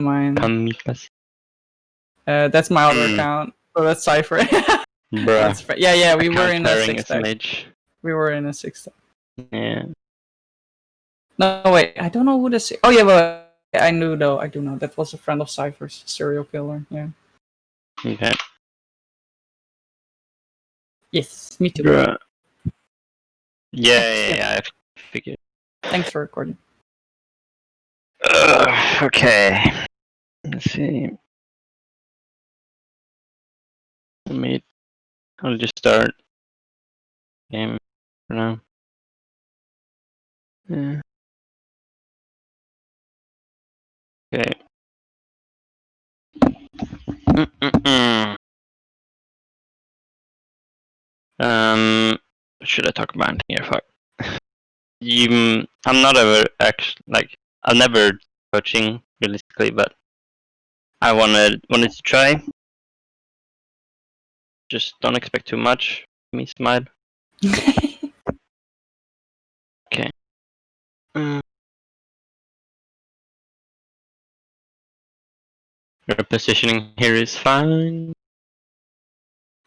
mine. Kamikaze. That's my other account. So that's Cypher. Bruh. Yeah, we were in a Pairing 6 as a mage. We were in a 6 Yeah. No, wait, I don't know who this. Oh yeah, but I knew though. I do know that was a friend of Cypher's, serial killer. Yeah. Okay. Yes, me too. Bruh. Yeah, I figured. Thanks for recording. Okay. Let's see. I'll just start game for now. Yeah. Okay. Should I talk about anything here? Fuck. I'm not ever actually like I'm never coaching realistically, but I wanted to try. Just don't expect too much. Me smile. Okay. Your positioning here is fine.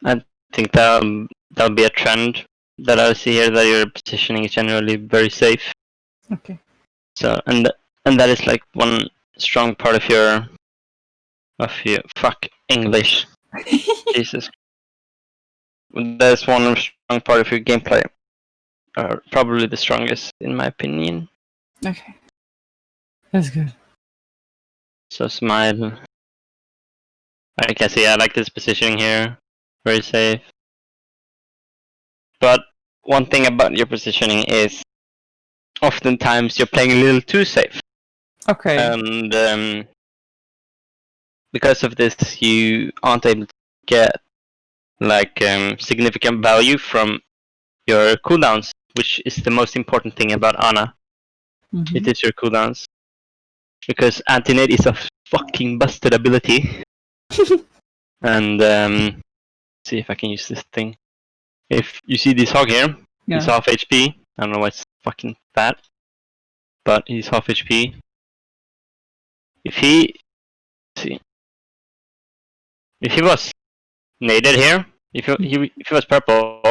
I think that'll be a trend that I see here, that your positioning is generally very safe. Okay. So and that is like one strong part of your fuck English. Jesus. That's one strong part of your gameplay. Probably the strongest in my opinion. Okay. That's good. So smile. I can see I like this positioning here. Very safe. But one thing about your positioning is oftentimes you're playing a little too safe. Okay. And because of this, you aren't able to get like significant value from your cooldowns, which is the most important thing about Ana. Mm-hmm. It is your cooldowns. Because Anti-Nade is a fucking busted ability. And see if I can use this thing. If you see this hog here, he's half HP. I don't know why it's fucking fat, but he's half HP. If he was naded here, if he was purple,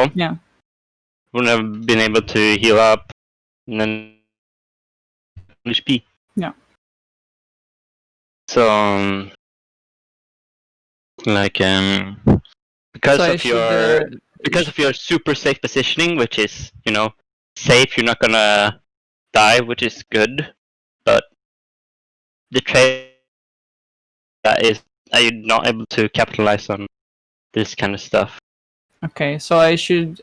wouldn't have been able to heal up and then HP. Yeah. So because of your super safe positioning, which is safe, you're not gonna die, which is good, but the trade that is you're not able to capitalize on this kind of stuff. Okay, so I should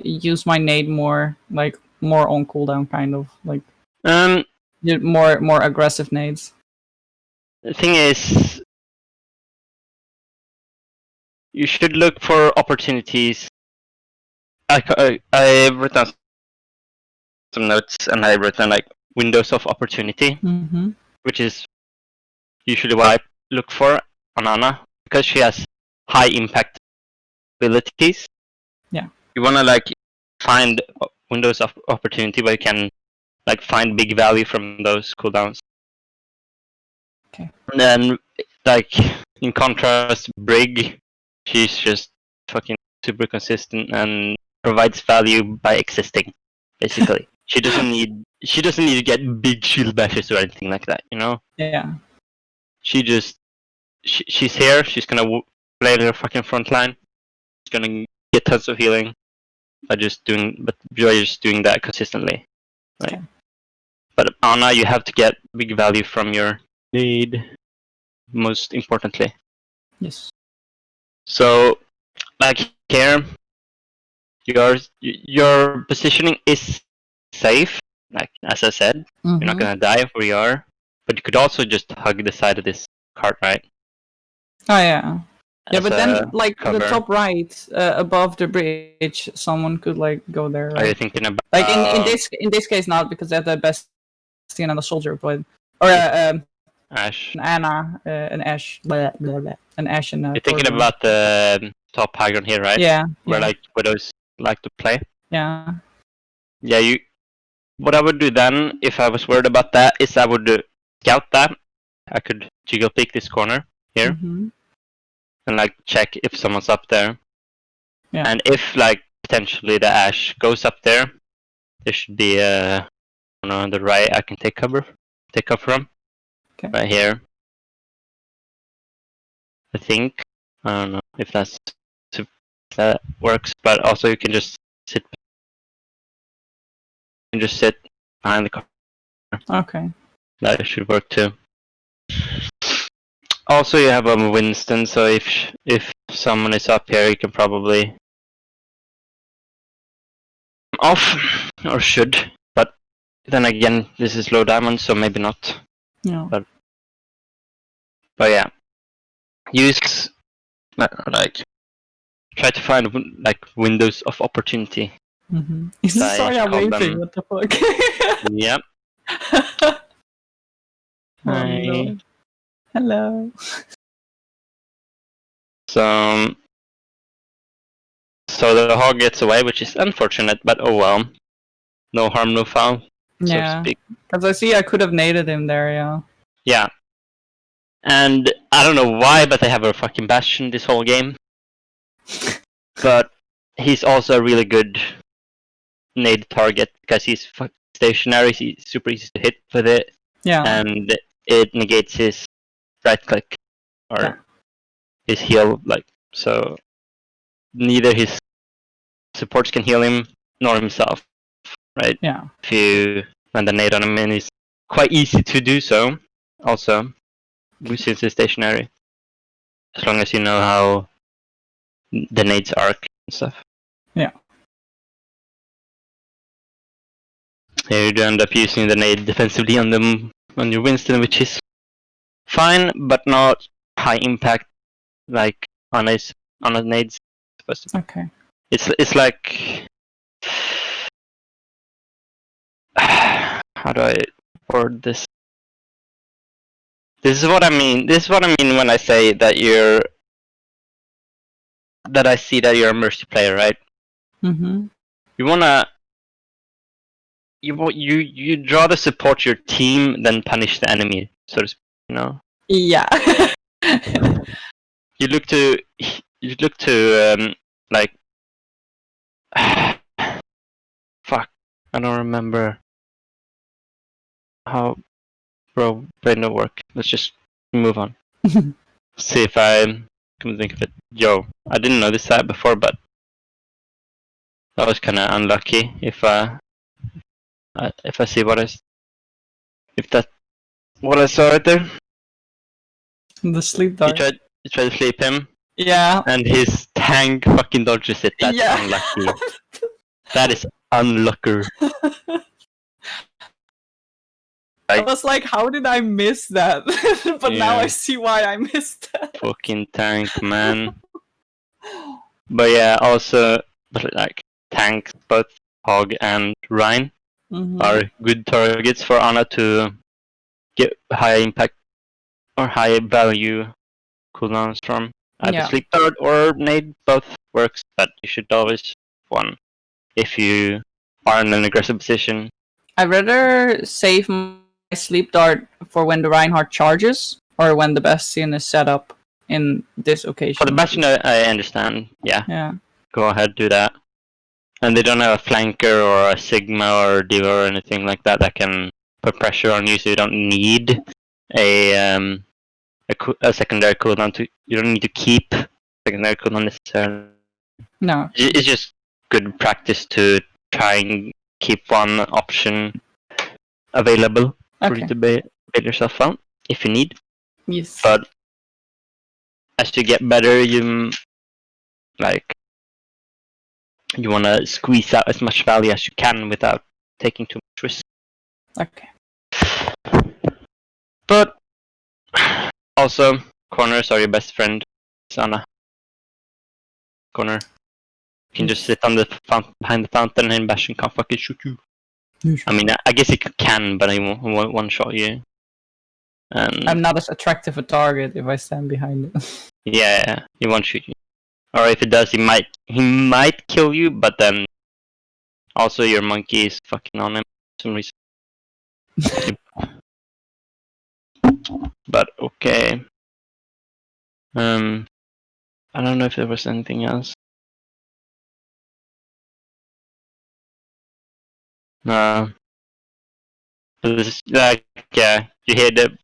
use my nade more on cooldown, kind of like more aggressive nades. The thing is, you should look for opportunities. I wrote down some notes, and I wrote down like windows of opportunity, which is usually what I look for on Ana, because she has high impact abilities. Yeah. You wanna find windows of opportunity where you can find big value from those cooldowns. Okay. And then in contrast, Brig, she's just fucking super consistent and provides value by existing, basically. She doesn't need to get big shield bashes or anything like that, Yeah. She's here, she's gonna play her fucking front line. She's gonna get tons of healing by just doing that consistently. Right? Okay. But Ana, you have to get big value from your lead, most importantly. Yes. So, here, your positioning is safe. As I said, you're not gonna die where you are, but you could also just hug the side of this cart, right? Oh yeah. Yeah, but then cover. The top right, above the bridge, someone could go there. Right? Are you thinking about in this case not, because they have the best Bastion and a soldier, but Ash, Ana, an Ash, an Ash and. You're thinking about the top high ground here, right? Yeah. Where widows like to play. Yeah. Yeah, What I would do then, if I was worried about that, is I would scout that I could jiggle peek this corner here Mm-hmm. and like check if someone's up there. Yeah. And if like potentially the ash goes up there, there should be a corner on the right I can take cover from. Okay. Right here. I think. I don't know if that works, but also you can just sit. You can just sit behind the corner. Okay. That should work too. Also, you have a Winston, so if someone is up here, you can probably off or should. But then again, this is low diamond, so maybe not. Yeah. But yeah, use like try to find like windows of opportunity. Mm-hmm. I Sorry, I'm call waving. them- What the fuck? Yep. Oh, Hi. no. Hello. So the hog gets away, which is unfortunate, but oh well. No harm, no foul, so to Yeah. speak. Because I see I could have naded him there, yeah. Yeah. And I don't know why, but they have a fucking Bastion this whole game. But he's also a really good nade target because he's stationary, he's super easy to hit with it, Yeah. and it negates his right click or Yeah. his heal, like, so neither his supports can heal him nor himself, right? Yeah. If you land a nade on him, and it's quite easy to do so, also, since it's stationary. As long as you know how the nades arc and stuff. Yeah. Here you end up using the nade defensively on your Winston, which is fine, but not high impact like on a nades. Supposed to be. Okay. It's like how do I word this? This is what I mean. This is what I mean when I say that I see that you're a mercy player, right? Mm-hmm. You'd rather support your team than punish the enemy, so to speak, you know? Yeah. You look to like fuck, I don't remember how brain don't work. Let's just move on. See if I can think of it. Yo, I didn't notice that before, but that was kind of unlucky. If I see if that's what I saw right there. The sleep You dart. tried to sleep him, Yeah. and his tank fucking dodges it. That's Yeah. unlucky. That is unlucky. I was like, how did I miss that? But now Yeah. I see why I missed that. Fucking tank, man. But yeah, also, but like tanks, both Hog and Rhine Mm-hmm. are good targets for Anna to get high impact or high value cooldowns from. Either Yeah. sleep dart or nade, both works, but you should always one if you are in an aggressive position. I'd rather save my sleep dart for when the Reinhardt charges or when the Bastion is set up in this occasion. For the Bastion, I understand. Yeah, Yeah. go ahead, do that. And they don't have a flanker or a Sigma or a Diva or anything like that that can put pressure on you, so you don't need a secondary cooldown. You don't need to keep secondary cooldown necessarily. No. It's just good practice to try and keep one option available for you to bail yourself out if you need. Yes. But as you get better, you want to squeeze out as much value as you can without taking too much risk. Okay. But also, corners are your best friend, Sana. Corner. You can just sit on the behind the fountain and Bastion can't fucking shoot you. I mean, I guess he can, but he won't one-shot you. And I'm not as attractive a target if I stand behind it. yeah, he won't shoot you. Or if it does, he might kill you, but then also your monkey is fucking on him for some reason. But okay. I don't know if there was anything else. No. This is like, yeah, you hear the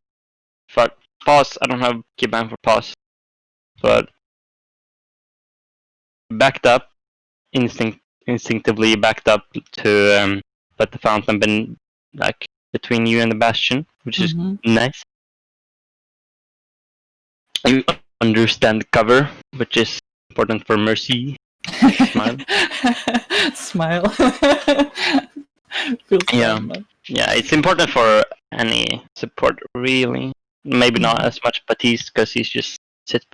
fuck pause. I don't have keybind for pause, but backed up, instinctively backed up to put the fountain bin like between you and the bastion, which is nice. You understand the cover, which is important for Mercy. Smile. Smile. Feels Yeah. bad, man. Yeah, it's important for any support, really. Maybe not as much Batiste, because he's just sits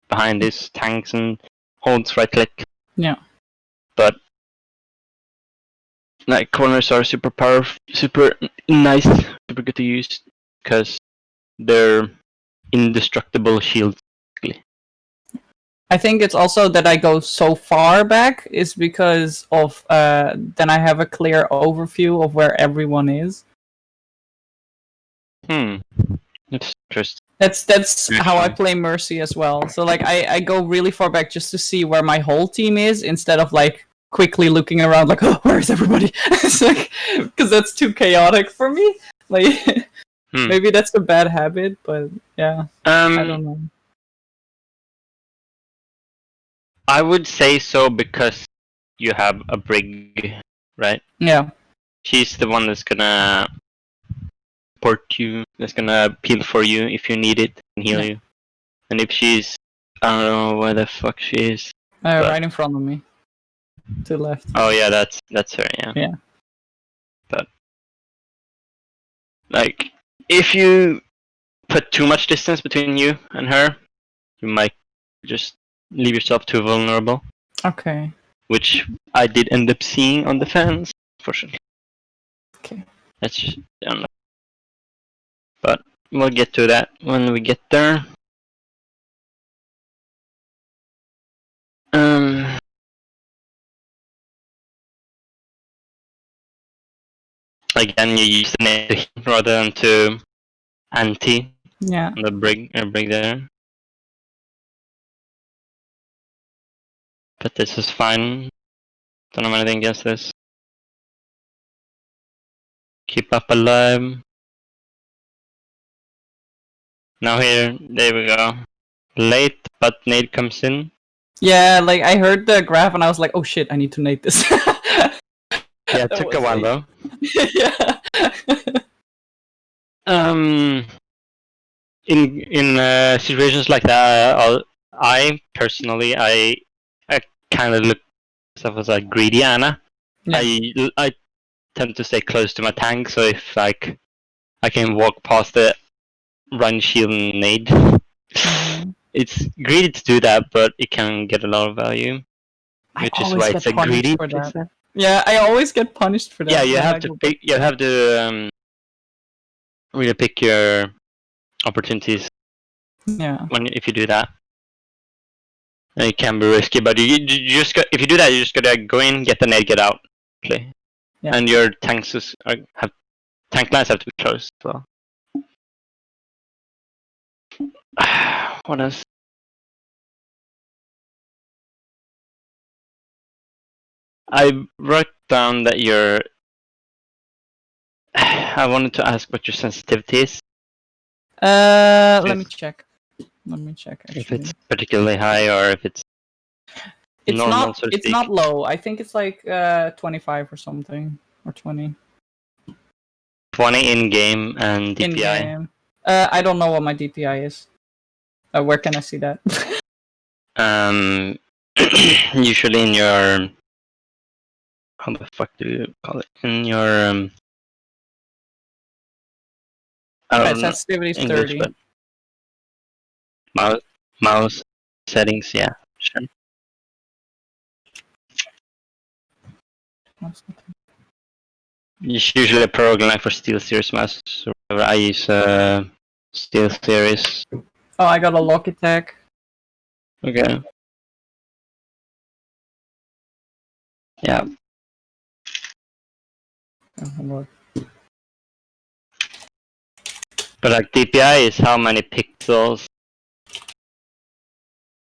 behind his tanks and holds right click. Yeah. But like corners are super powerful, super nice, super good to use, because they're indestructible shields. I think it's also that I go so far back is because of then I have a clear overview of where everyone is. That's interesting. That's how I play Mercy as well. So like I go really far back just to see where my whole team is instead of like quickly looking around like, oh, where's everybody? It's like because that's too chaotic for me. Like maybe that's a bad habit, but yeah, I don't know. I would say so because you have a brig, right? Yeah. She's the one that's gonna support you, that's gonna peel for you if you need it and heal you. And if she's, I don't know where the fuck she is. Right in front of me. To the left. Oh yeah, that's her, yeah. Yeah. But like, if you put too much distance between you and her, you might just leave yourself too vulnerable. Okay. Which I did end up seeing on the fans, fortunately. Okay. That's just, I don't know. But we'll get to that when we get there. Again, you use the name to hit rather than to anti. Yeah. On the brig there. But this is fine. Don't have anything against this. Keep up alive. Now here, there we go. Late, but nade comes in. Yeah, like I heard the graph and I was like, oh shit, I need to nade this. Yeah, it took a while though. Yeah. In situations like that, I personally I kind of look myself as a greedy Anna. Yeah. I tend to stay close to my tank, so if like I can walk past the run shield and nade. It's greedy to do that, but it can get a lot of value. Which is why it's a greedy for that. Yeah, I always get punished for that. Yeah, you have to pick. You have to really pick your opportunities. Yeah. If you do that, and it can be risky. But you just if you do that, you just gotta go in, get the nade, get out, play. Yeah. And your tanks have tank lines have to be close as well. What else? I wrote down that your. I wanted to ask what your sensitivity is. Let me check. Actually. If it's particularly high or if it's normal, not, so to it's speak. not low. I think it's like 25 or something, or 20. 20 in game and DPI. In game. I don't know what my DPI is. Where can I see that? Usually in your. How the fuck do you call it? In your. I don't know. Sensitivity is English, 30. But mouse settings, yeah, sure. It's usually a program like for SteelSeries mouse. So I use SteelSeries. Oh, I got a lock attack. Okay. Yeah. But like DPI is how many pixels,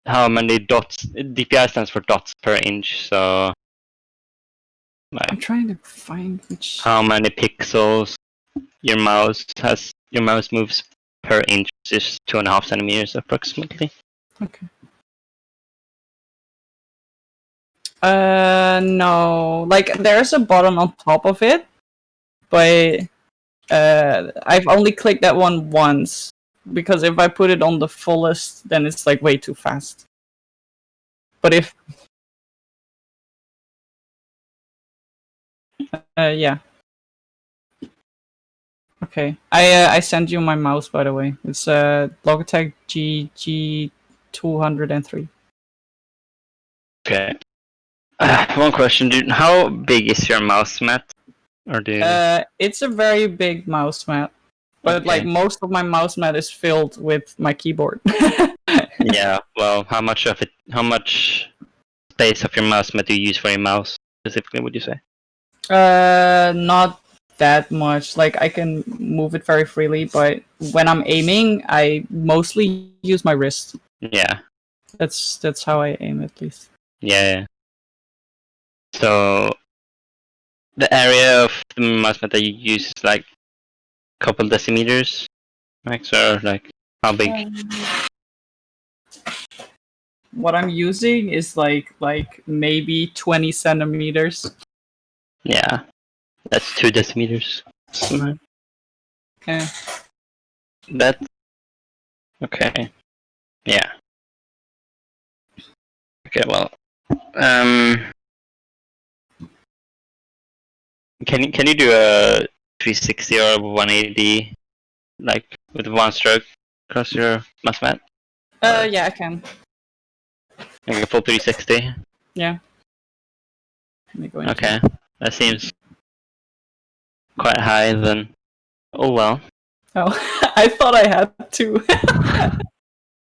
how many dots. DPI stands for dots per inch, so I'm like trying to find which. how many pixels your mouse moves per inch is 2.5 centimeters approximately. Okay. No. Like, there's a button on top of it, but I've only clicked that one once, because if I put it on the fullest, then it's like way too fast. But if... yeah. Okay. I sent you my mouse, by the way. It's Logitech GG203. Okay. One question, dude. How big is your mouse mat? Or do you... It's a very big mouse mat, but like Okay. most of my mouse mat is filled with my keyboard. Yeah. Well, how much space of your mouse mat do you use for your mouse specifically? Would you say? Not that much. Like, I can move it very freely, but when I'm aiming, I mostly use my wrist. Yeah. That's how I aim, at least. Yeah. So the area of the mouse mat that you use is like a couple decimeters, max, or like how big? What I'm using is like maybe 20 centimeters. Yeah, that's 2 decimeters. Okay. That okay. Yeah. Okay. Well, can you do a 360 or 180 like with one stroke across your mouse mat? Yeah, I can. Like a full 360. Yeah. Let me go into Okay, that seems quite high. Then, oh well. Oh, I thought I had to.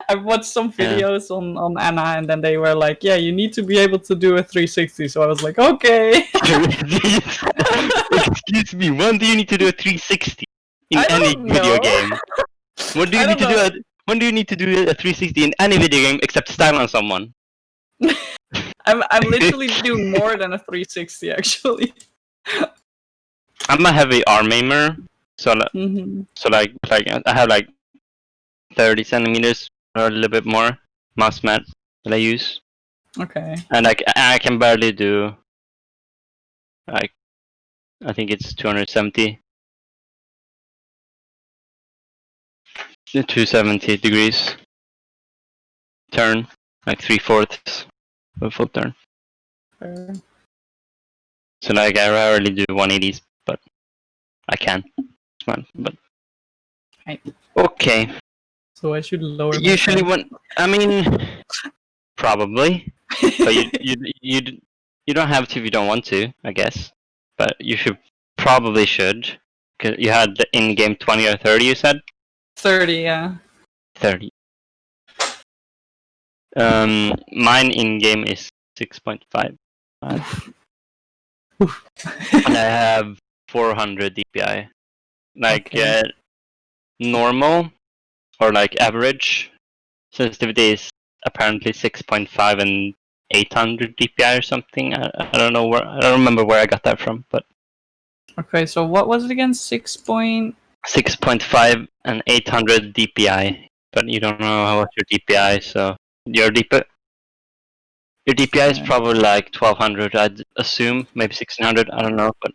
I watched some Yeah. videos on Anna, and then they were like, "Yeah, you need to be able to do a 360." So I was like, "Okay." Excuse me. When do you need to do a 360 in I any don't video know. game? When do you I need don't to do know. when do you need to do a 360 in any video game except style on someone? I'm literally doing more than a 360 actually. I'm a heavy arm aimer, so Mm-hmm. so like I have like 30 centimeters or a little bit more mouse mat that I use, Okay. and like I can barely do like I think it's 270 270 degrees turn, like 3/4 of a full turn. Fair. So like I rarely do 180s, but I can. It's fine. But Right. okay. So I should lower. Usually myself. I mean, probably, but you don't have to if you don't want to, I guess. But you probably should. Cause you had the in-game 20 or 30. You said 30, yeah. 30. Mine in-game is 6.5. And I have 400 DPI. Like Okay. normal or like average sensitivity is apparently 6.5 and 800 DPI or something. I don't know I don't remember where I got that from, but Okay, so what was it again? 6 point... 6.5 and 800 DPI. But you don't know what's your DPI, so your DPI is probably like 1200, I'd assume, maybe 1600. I don't know, but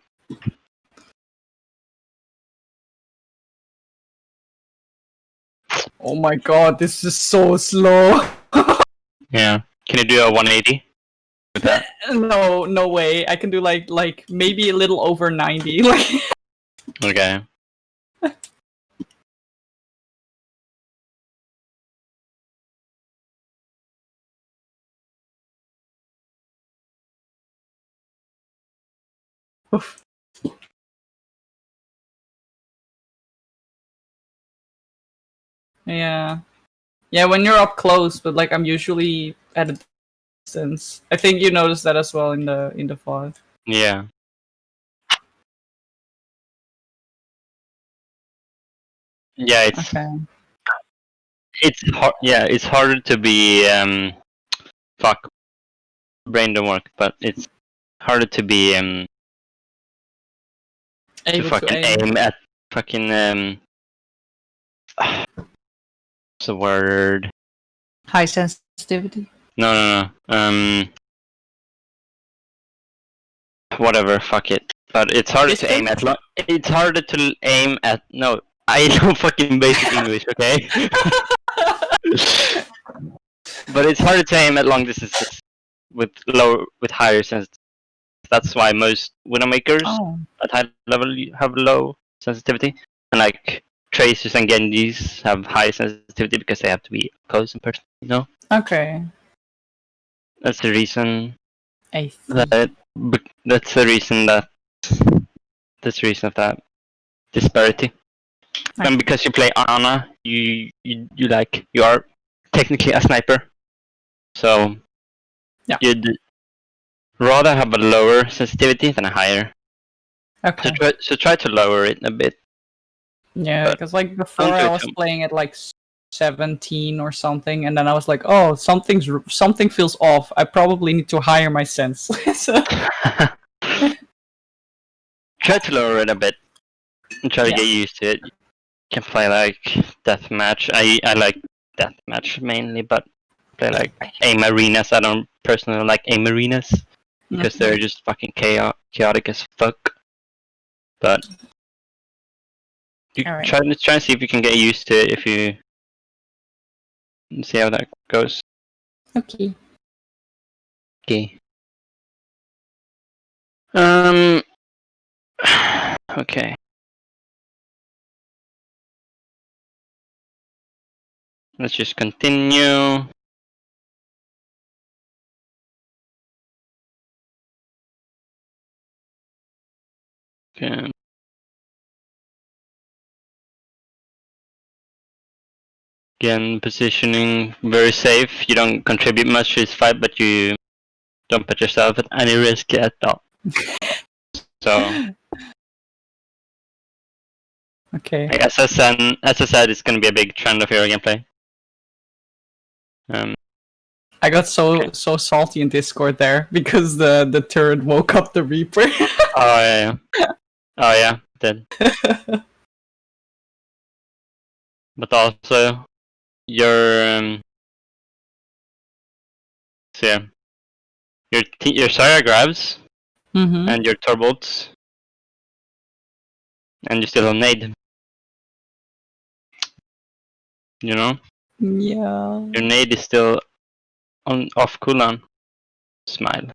Oh my god, this is so slow. yeah. Can you do a 180 with that? No, no way. I can do like maybe a little over 90. Like, Okay. oof. Yeah. Yeah, when you're up close, but like I'm usually at a distance. I think you noticed that as well in the fog. Yeah. Yeah, Okay. it's hard. Yeah, it's harder to be fuck brain don't work, but it's harder to be to Able to fucking aim. aim at fucking what's the word? High sensitivity. No. Whatever. Fuck it. But it's harder to aim Distance? at. It's harder to aim at. No, I know fucking basic English, okay? But it's harder to aim at long distances with higher sensitivity. That's why most Widowmakers Oh. at high level have low sensitivity, and like Tracers and Genjis have high sensitivity because they have to be close in person. You know, Okay. that's the reason. I see. That's the reason that. That's the reason of that disparity. Okay. And because you play Ana, you are technically a sniper, so Yeah. you'd rather have a lower sensitivity than a higher. Okay. So try to lower it a bit. Yeah, But because like before don't do I it was too- playing at like 17 or something, and then I was like, oh, something feels off. I probably need to higher my sense. So, Try to lower it a bit and try to Yeah. get used to it. You can play like deathmatch. I like deathmatch mainly, but play like aim arenas. I don't personally like aim arenas because they're just fucking chaotic as fuck. But you Alright. try and see if you can get used to it. If you see how that goes. Okay. Okay. Okay. Let's just continue. Okay. Again, positioning very safe. You don't contribute much to this fight, but you don't put yourself at any risk at all. So, Okay. as I said, it's going to be a big trend of your gameplay. I got so salty in Discord there because the turret woke up the Reaper. Oh yeah. Oh yeah, did. But also, your so yeah, your Sarah grabs Mm-hmm. and your turbots, and you still have nade. You know, Yeah. your nade is still on off cooldown. Smile.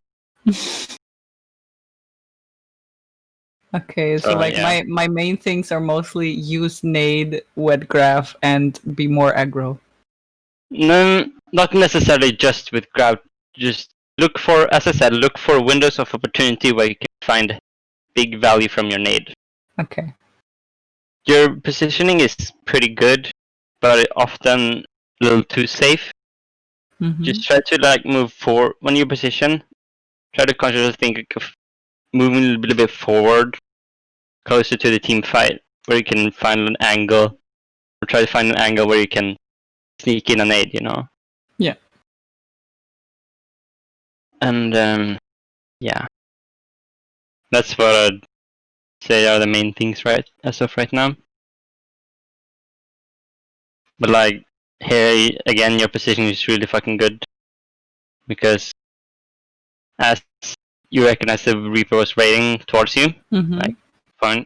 Okay, so So like yeah, my main things are mostly use nade, wet graph, and be more aggro. no, not necessarily just with grab. Just look for, as I said, look for windows of opportunity where you can find big value from your nade. Okay. Your positioning is pretty good, but often a little too safe. Mm-hmm. Just try to like move forward when you position. Try to consciously think of moving a little bit forward, closer to the team fight, where you can find an angle, or try to find an angle where you can sneak in an aid. You know. Yeah. And yeah, that's what I'd say are the main things right as of right now. But like here again, your position is really fucking good because as you recognize the Reaper was raiding towards you, Mm-hmm. like fine,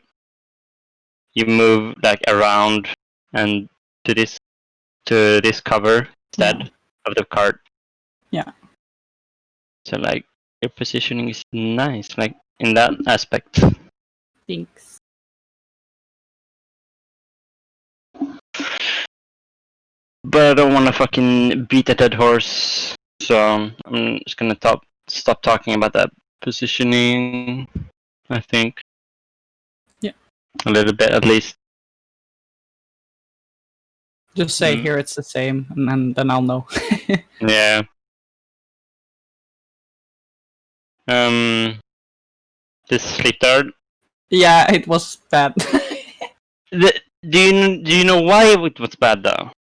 you move like around and to this cover instead of the cart. Yeah. So like your positioning is nice, like in that aspect. Thanks. But I don't want to fucking beat a dead horse, so I'm just gonna stop talking about that positioning. I think. Yeah. A little bit at least. Just say Mm. here it's the same, and then I'll know. Yeah. This sleep dart. Yeah, it was bad. Do you know why it was bad though?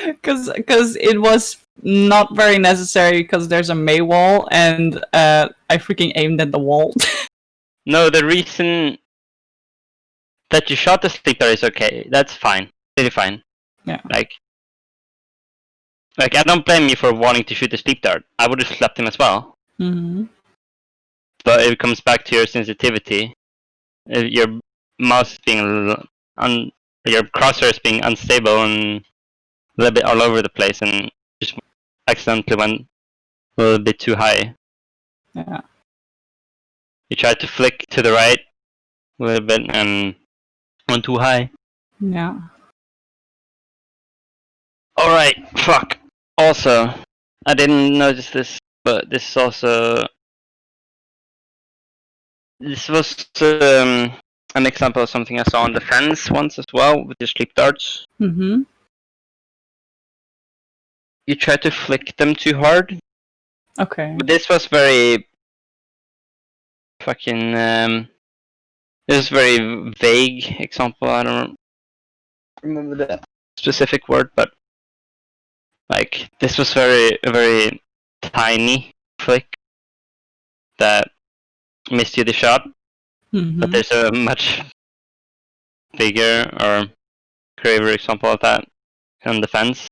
Because it was not very necessary because there's a May wall and I freaking aimed at the wall. No, the reason that you shot the sleep dart is okay. That's fine. Really fine. Yeah. Like I don't blame you for wanting to shoot the sleep dart. I would have slapped him as well. Mm-hmm. But it comes back to your sensitivity. Your mouse being your crosshair is being unstable and a little bit all over the place, and just accidentally went a little bit too high. Yeah. You tried to flick to the right a little bit and went too high. Yeah. Alright, fuck. Also, I didn't notice this, but this is also... This was an example of something I saw on the fence once as well, with the sleep darts. Mm-hmm. You try to flick them too hard. Okay. But this was very... fucking... this is very vague example, I don't remember the specific word, but... Like, this was very tiny flick that missed you the shot, Mm-hmm. but there's a much bigger or graver example of that on the fence.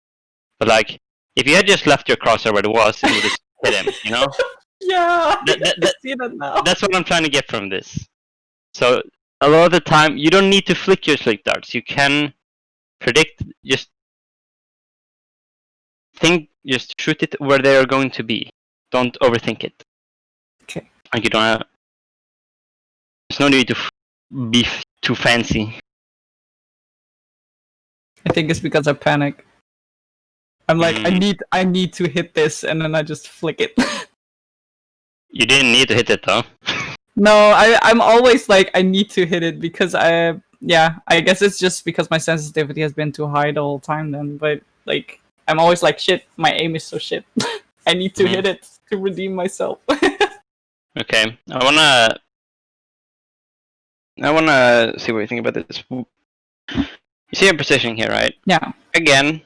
But like, if you had just left your crosshair where it was, it would have hit him, you know? Yeah. That- I see that now. That's what I'm trying to get from this. So, a lot of the time, you don't need to flick your sleep darts. You can predict, just shoot it where they are going to be. Don't overthink it. Okay. Like, you don't have... There's no need to be too fancy. I think it's because I panic. I'm like, I need to hit this, and then I just flick it. You didn't need to hit it though. No, I'm always like, I need to hit it because I guess it's just because my sensitivity has been too high the whole time then. But like, I'm always like, shit, my aim is so shit. I need to hit it to redeem myself. Okay, I wanna see what you think about this. You see your positioning here, right? Yeah. Again,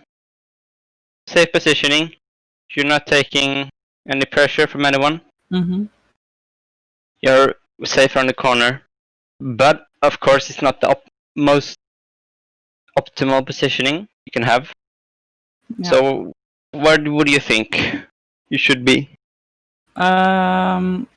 safe positioning. You're not taking any pressure from anyone. Mm-hmm. You're safe around the corner, but of course, it's not the most optimal positioning you can have. Yeah. So, what do you think you should be? Well,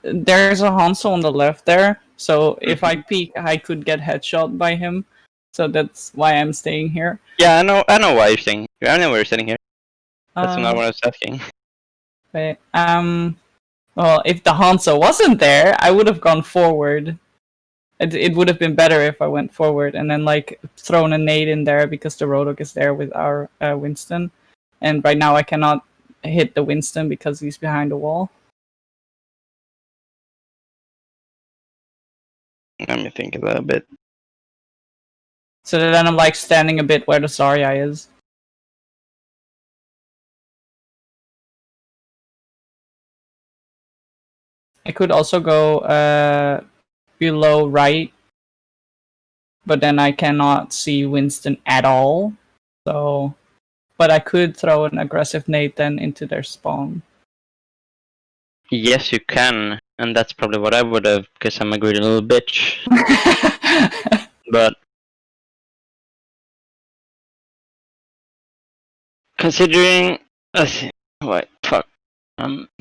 there's a Hanzo on the left there, so if I peek, I could get headshot by him. So that's why I'm staying here. Yeah, I know why you're staying here. I know why you're sitting here. That's not what I was asking. But, well, if the Hanzo wasn't there, I would have gone forward. It would have been better if I went forward and then like thrown a nade in there because the Rodok is there with our Winston. And right now I cannot hit the Winston because he's behind the wall. Let me think a little bit. So then I'm like standing a bit where the Zarya is. I could also go below right, but then I cannot see Winston at all. So, but I could throw an aggressive nade then into their spawn. Yes, you can, and that's probably what I would have, because I'm a greedy little bitch. But considering,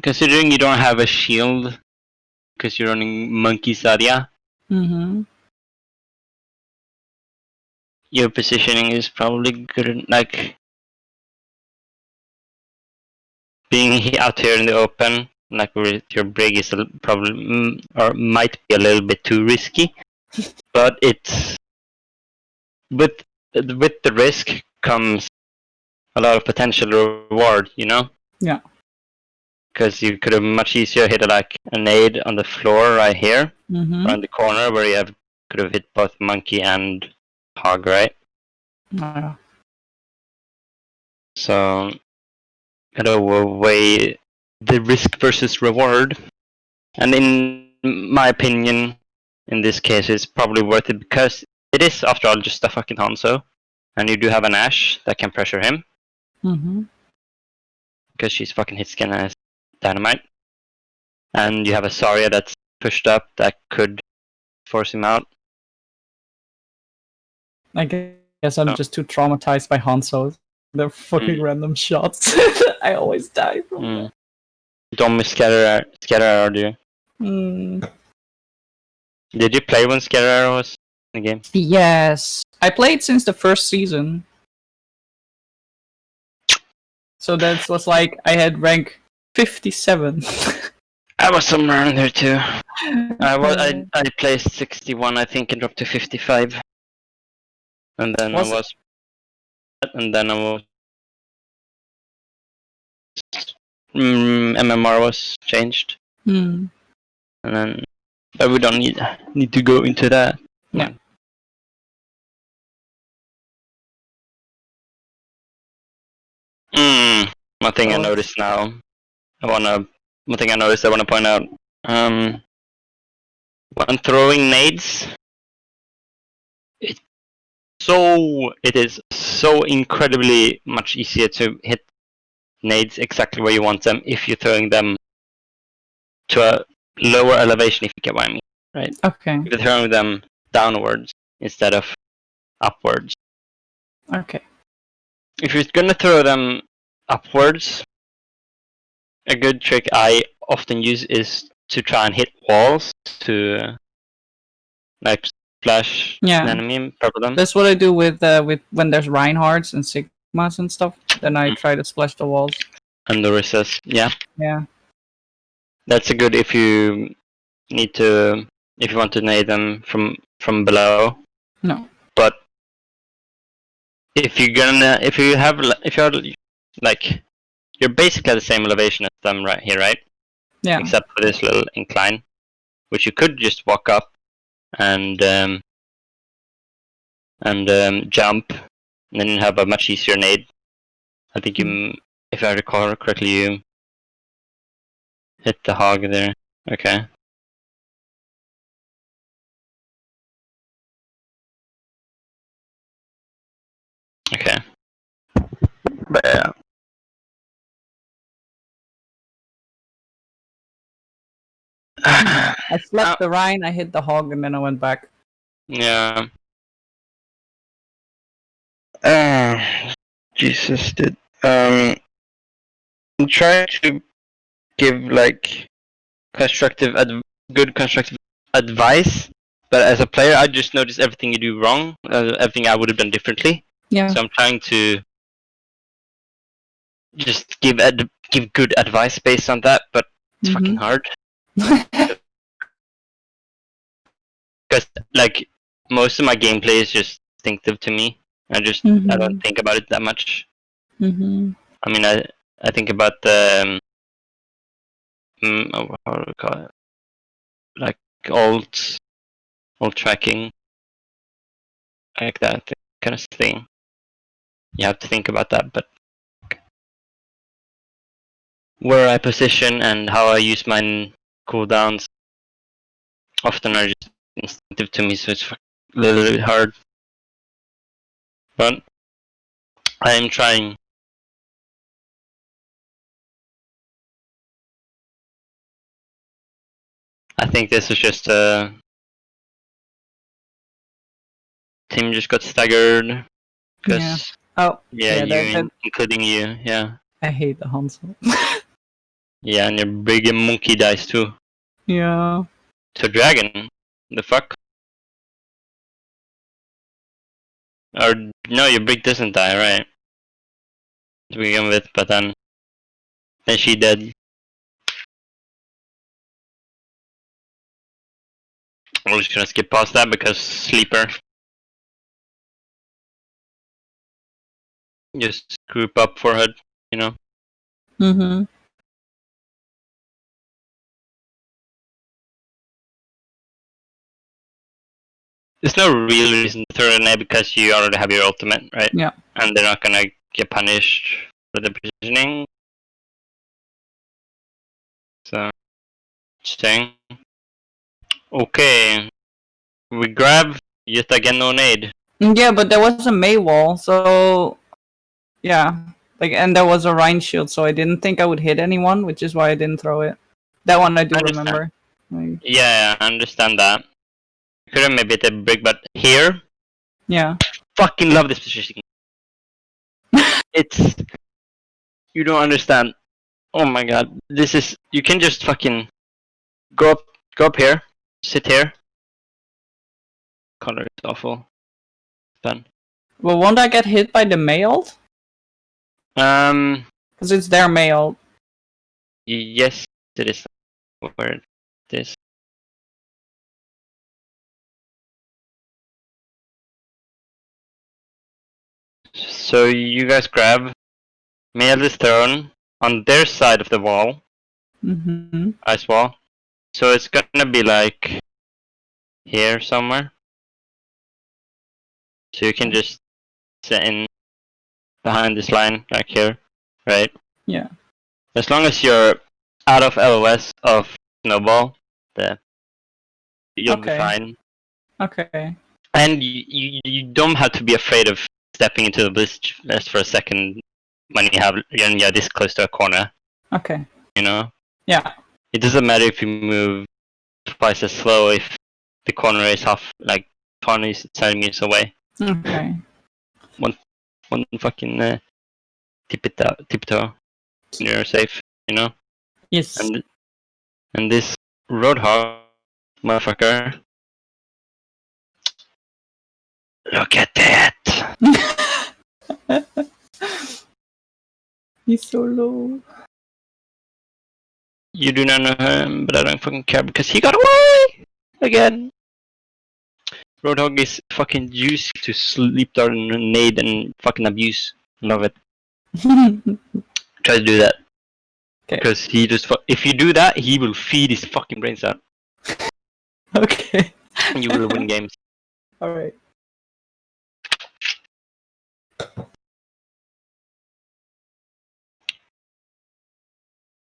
considering you don't have a shield because you're running Monkey Sadia, your positioning is probably good. Like being out here in the open, like with your brig, is probably or might be a little bit too risky. But it's with the risk comes a lot of potential reward, you know? Yeah. Because you could have much easier hit like a nade on the floor right here, around the corner, where you could have hit both Monkey and Hog, right? Yeah. So, gotta weigh the risk versus reward. And in my opinion, in this case, it's probably worth it because it is after all just a fucking Hanzo, and you do have an Ashe that can pressure him because she's fucking hit skin as dynamite, and you have a Zarya that's pushed up that could force him out. I guess I'm just too traumatized by Hanzo. They're fucking random shots. I always die from that. Don't miss Scatter Arrow, do you? Did you play when Scatter Arrow was in the game? Yes. I played since the first season. So that was like, I had rank 57. I was somewhere around there too. I placed 61, I think, and dropped to 55. And then I was MMR was changed. And then, but we don't need to go into that. Yeah. One thing I noticed now. One thing I noticed I want to point out. When throwing nades, it is so incredibly much easier to hit nades exactly where you want them if you're throwing them to a lower elevation, if you get what I mean, right? Okay. If you're throwing them downwards instead of upwards. Okay. If you're gonna throw them upwards, a good trick I often use is to try and hit walls to like splash an enemy, purple them. That's what I do with when there's Reinhardts and Sigmas and stuff. Then I try to splash the walls. And the recess, yeah. Yeah. That's a good if you want to nade them from below. No. But if you're like you're basically at the same elevation as them right here, right? Yeah. Except for this little incline, which you could just walk up and jump, and then you have a much easier nade. I think if I recall correctly, you hit the hog there. Okay. Okay. But yeah. I slapped the Rhine, I hit the hog, and then I went back. Yeah. Jesus, dude. Try to give like good constructive advice, but as a player, I just notice everything you do wrong, everything I would have done differently. Yeah. So I'm trying to just give good advice based on that, but it's fucking hard. Because like most of my gameplay is just instinctive to me. I don't think about it that much. I mean, I think about the how do we call it? Like alt tracking, like that kind of thing. You have to think about that, but where I position and how I use my cooldowns often are just instinctive to me, so it's a little bit hard. But I am trying. I think this is just team just got staggered because including you, yeah. I hate the Hanzo. Yeah, and your big monkey dies too. Yeah. To dragon, the fuck? Or no, your brig doesn't die, right? To begin with, but then she dead. We're just gonna skip past that because sleeper. Just group up forehead, you know. There's no real reason to throw a nade because you already have your ultimate, right? Yeah. And they're not gonna get punished for the positioning. So, interesting. Okay, we grab Yet again, no nade. Yeah, but there was a May wall, so yeah, like, and there was a Rhine shield, so I didn't think I would hit anyone, which is why I didn't throw it. That one I do Understand. remember. Like, Yeah, I understand that. Could have maybe hit a brick, but here, yeah. fucking love this position. It's you don't understand. Oh my god, this is you can just fucking go up here, sit here. Color is awful. Fun. Well, won't I get hit by the May ult? Because it's their May ult. Yes, it is. Where it is. So you guys grab Mail this throne on their side of the wall, Mm-hmm. ice wall. So it's gonna be like here somewhere. So you can just sit in behind this line, like here, right? Yeah. As long as you're out of LOS of Snowball, you'll be Okay. fine. Okay. And you don't have to be afraid of stepping into the blitz just for a second when you're this close to a corner. Okay. You know? Yeah. It doesn't matter if you move twice as slow if the corner is half, like 20 centimeters away. Okay. One fucking tiptoe. You're safe, you know? Yes. And this Roadhog motherfucker. Look at that! He's so low. You do not know him, but I don't fucking care because he got away! Again! Roadhog is fucking juicy to sleep dart and nade and fucking abuse. Love it. Try to do that. Okay. Because he just if you do that, he will feed his fucking brains out. Okay. And you will win games. Alright.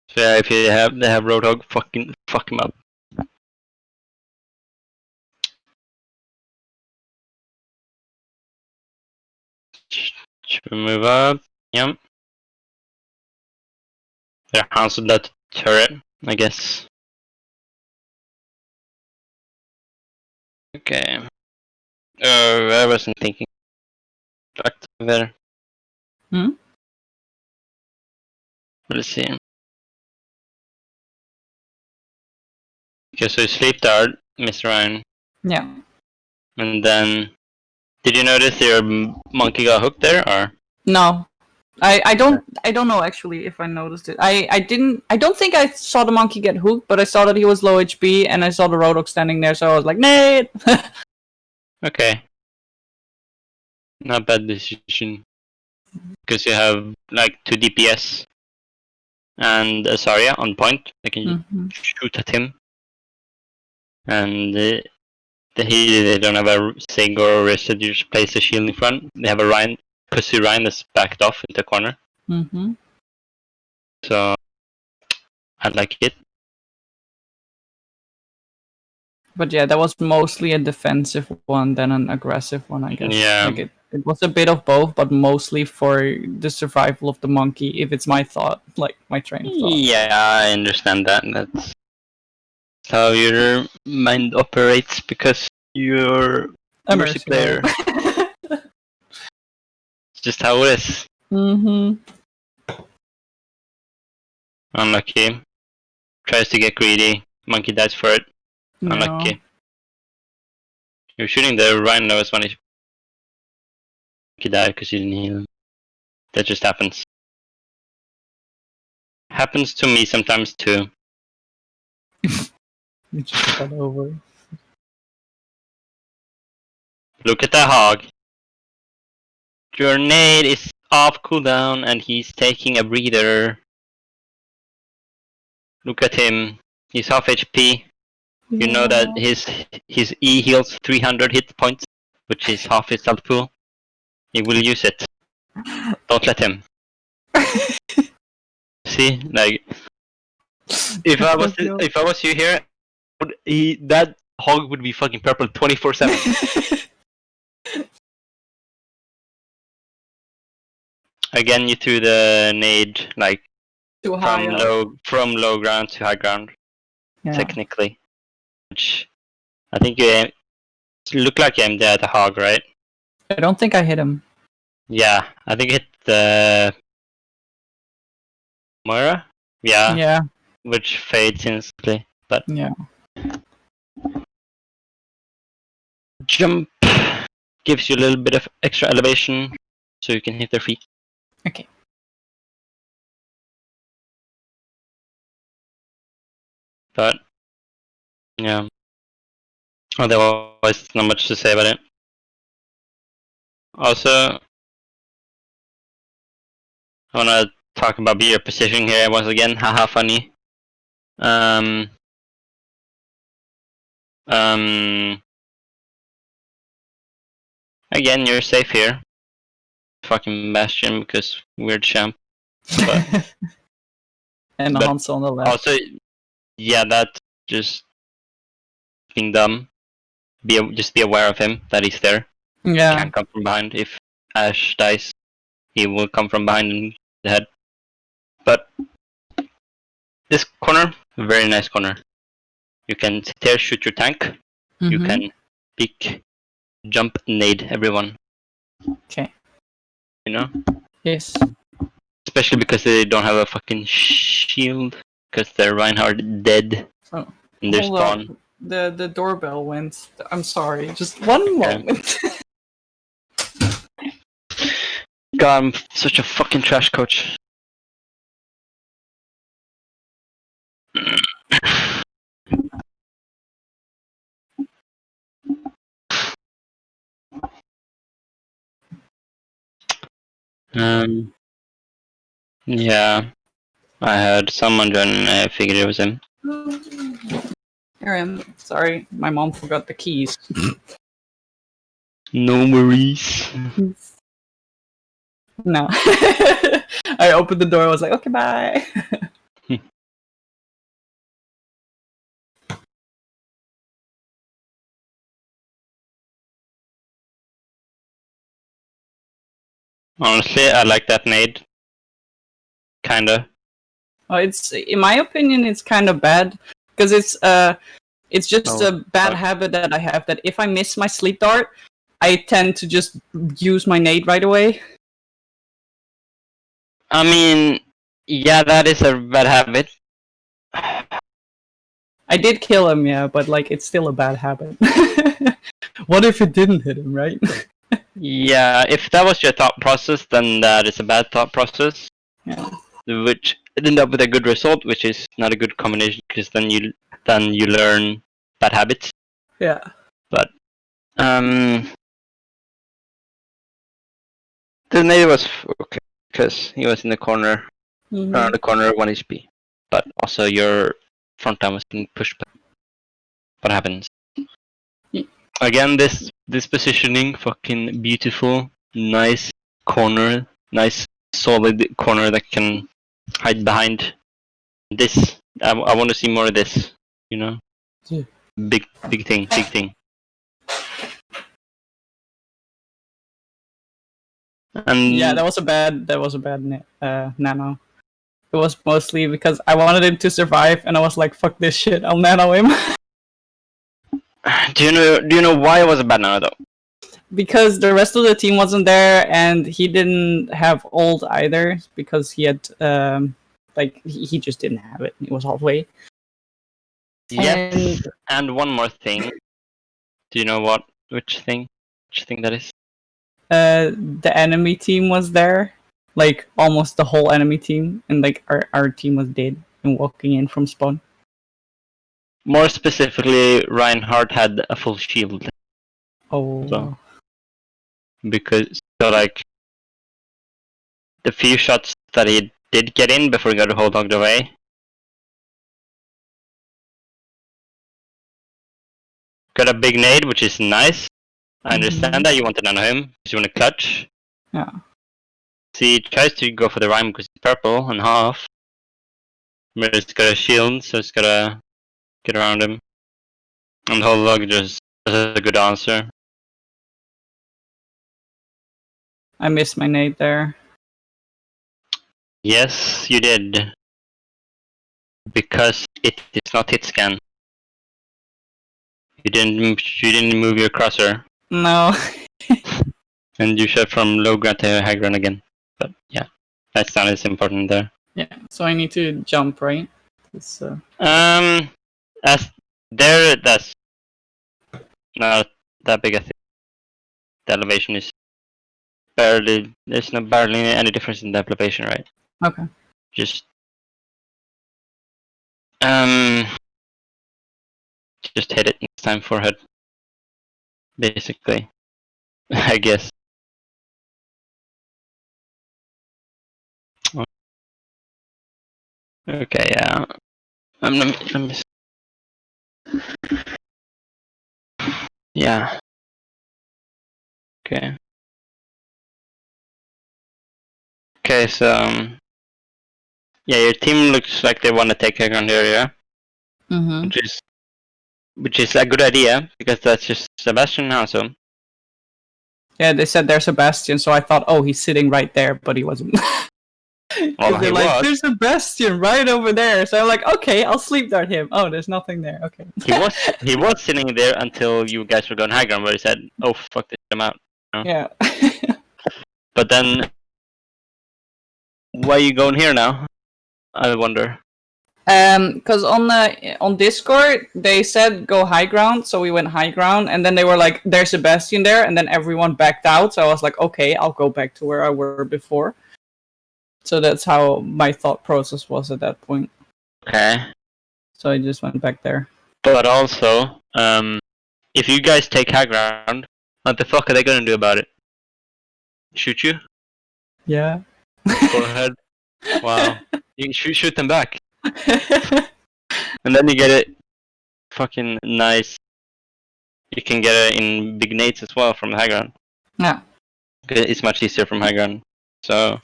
So yeah, if they have Roadhog, fucking fuck him up. Should we move up? Yep. They're answered that turret, I guess. Okay. I wasn't thinking. Back there. Let's see. Okay, so you sleep dart, Miss Ryan. Yeah. And then, did you notice your monkey got hooked there, or? No. I don't know actually if I noticed it. I don't think I saw the monkey get hooked, but I saw that he was low HP and I saw the Roadhog standing there, so I was like, Nate. Okay. Not bad decision. Because you have like 2 DPS and a Zarya on point. I can shoot at him. And they don't have a Sig or a Wristed, you just place a shield in front. They have a Ryan, Pussy Ryan that's backed off in the corner. Mm-hmm. So I like it. But yeah, that was mostly a defensive one than an aggressive one, I guess. Yeah. Like it was a bit of both, but mostly for the survival of the monkey, if it's my thought, like my train of thought. Yeah, I understand that. That's how your mind operates because you're a Mercy player. It's just how it is. Mm-hmm. Unlucky. Tries to get greedy. Monkey dies for it. Unlucky. No. You're shooting the rhino as when he died because you didn't heal him. That just happens. Happens to me sometimes too. You just got over. Look at that hog. Your nade is off cooldown and he's taking a breather. Look at him. He's half HP. You know that his E heals 300 hit points, which is half his health pool. He will use it. Don't let him. See, like if I was you here, Hog would be fucking purple 24/7. Again, you threw the nade like Too high up. from low ground to high ground, Yeah. technically. Which I think you look like you aimed at the hog, right? I don't think I hit him. Yeah, I think it hit the Moira. Yeah, Yeah. which fades instantly. But Yeah. jump gives you a little bit of extra elevation, so you can hit their feet. Okay. But yeah, otherwise not much to say about it. Also, I wanna talk about your positioning here once again. Haha, funny. Again, you're safe here. Fucking Bastion because weird champ. But, And but Hanzo on the left. also, yeah, that's just being dumb. Just be aware of him, that he's there. Yeah. Can't come from behind. If Ash dies, he will come from behind in the head. But this corner, very nice corner. You can sit here, shoot your tank. You can pick, jump, nade everyone. Okay. You know? Yes. Especially because they don't have a fucking shield. Because they're Reinhardt dead. Oh. In their Hold spawn. up. The doorbell went. I'm sorry. Just one moment. God, I'm such a fucking trash coach. Yeah. I heard someone join and I figured it was him. Aaron, sorry, my mom forgot the keys. No worries. No. I opened the door, I was like, okay, bye. Honestly, I like that nade. Kinda. It's, in my opinion, it's kind of bad because it's just a bad habit that I have that if I miss my sleep dart, I tend to just use my nade right away. I mean, yeah, that is a bad habit. I did kill him, yeah, but like it's still a bad habit. What if it didn't hit him, right? Yeah, if that was your thought process, then that is a bad thought process. Yeah. Which ended up with a good result, which is not a good combination because then you learn bad habits. Yeah. But the nade was okay because he was in the corner, around the corner, 1 HP. But also your front line was being pushed back. What happens? Yeah. Again, this positioning, fucking beautiful, nice corner, nice solid corner that can hide behind. This, I want to see more of this. You know, Yeah. big thing. And Yeah, that was a bad nano. It was mostly because I wanted him to survive, and I was like, "Fuck this shit, I'll nano him." do you know why it was a bad nano though? Because the rest of the team wasn't there, and he didn't have ult either because he had like he just didn't have it. He was halfway. Yes, and one more thing. Do you know which thing that is? The enemy team was there, like almost the whole enemy team, and like our team was dead and walking in from spawn. More specifically, Reinhardt had a full shield. Oh. So, because so like the few shots that he did get in before he got hold dogged away. Got a big nade, which is nice. I understand that you want to nano him because you want to clutch. Yeah. See, he tries to go for the rhyme because he's purple and half. But it's got a shield, so it's gotta get around him. And the whole log just is a good answer. I missed my nade there. Yes, you did. Because it is not hit scan. You didn't move your crosser. No. And you shot from low ground to high ground again. But yeah, that's not as important there. Yeah, so I need to jump, right? As there, that's not that big a thing. The elevation is there's barely any difference in the elevation, right? Okay. Just hit it next time forehead. Basically, I guess. Okay, yeah. Let me yeah. Okay. Okay, so yeah, your team looks like they want to take a ground area, Mm-hmm. which is a good idea because that's just Sebastian now. So Yeah, they said there's Sebastian, so I thought, oh, he's sitting right there, but he wasn't. well, they're he like, was. there's Sebastian right over there. So I'm like, okay, I'll sleep dart him. Oh, there's nothing there. Okay. He was sitting there until you guys were going high ground, where he said, "Oh fuck this, I'm out." You know? Yeah. But then, why are you going here now? I wonder. Because on Discord they said go high ground, so we went high ground, and then they were like, "There's Sebastian there," and then everyone backed out. So I was like, "Okay, I'll go back to where I were before." So that's how my thought process was at that point. Okay. So I just went back there. But also, if you guys take high ground, what the fuck are they gonna do about it? Shoot you? Yeah. Forehead? Wow. You shoot them back. And then you get it fucking nice. You can get it in big nades as well from the high ground. Yeah. It's much easier from high ground. So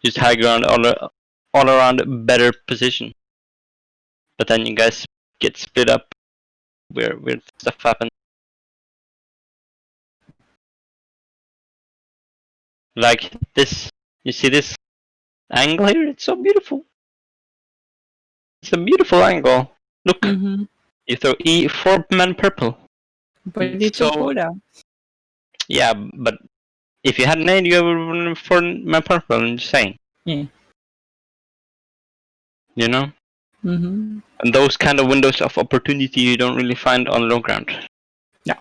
just high ground all around better position. But then you guys get split up. Weird stuff happens. Like this. You see this angle here? It's so beautiful. It's a beautiful angle. Look. Mm-hmm. You throw E4 man purple. But it's So so down. yeah, but if you had an 8, you would run for man purple. I'm just saying. Yeah. You know? Mm-hmm. And those kind of windows of opportunity you don't really find on low ground. Yeah.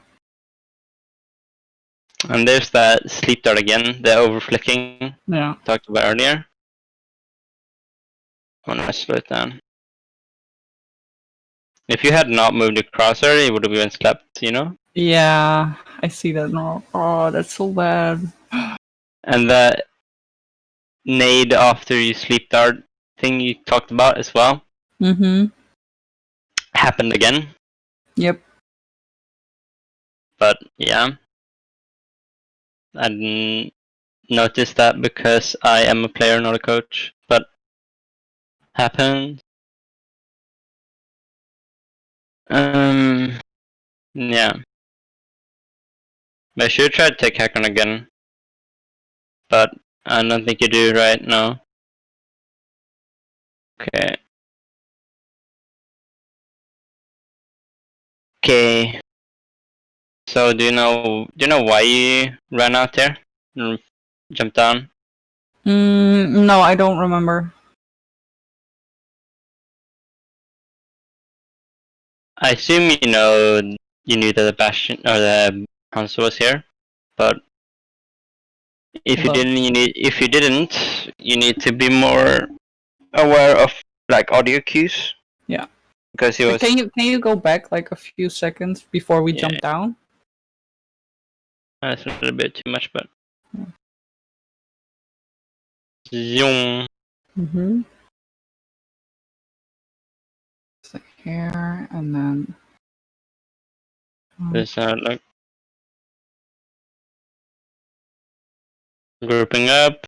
And there's that sleep dart again, the overflicking Yeah. talked about earlier. When I slow it down. If you had not moved your crosshair, it would have been slept, you know? Yeah. I see that now. Oh, that's so bad. And the nade after you sleep dart thing you talked about as well Mm-hmm. happened again. Yep. But yeah. I didn't notice that because I am a player, not a coach. But happened. Yeah. I should try to take Hakon again. But I don't think you do right now. Okay. Okay. So do you know why you ran out there and jumped down? No, I don't remember. I assume you knew that the Bastion or the Hanzo was here, but if you Hold up. didn't, you need to be more aware of like audio cues. Yeah. Because he was. Can you go back like a few seconds before we Yeah. jump down? That's a little bit too much, but. Zoom. Mm-hmm. It's like here and then. There's like grouping up.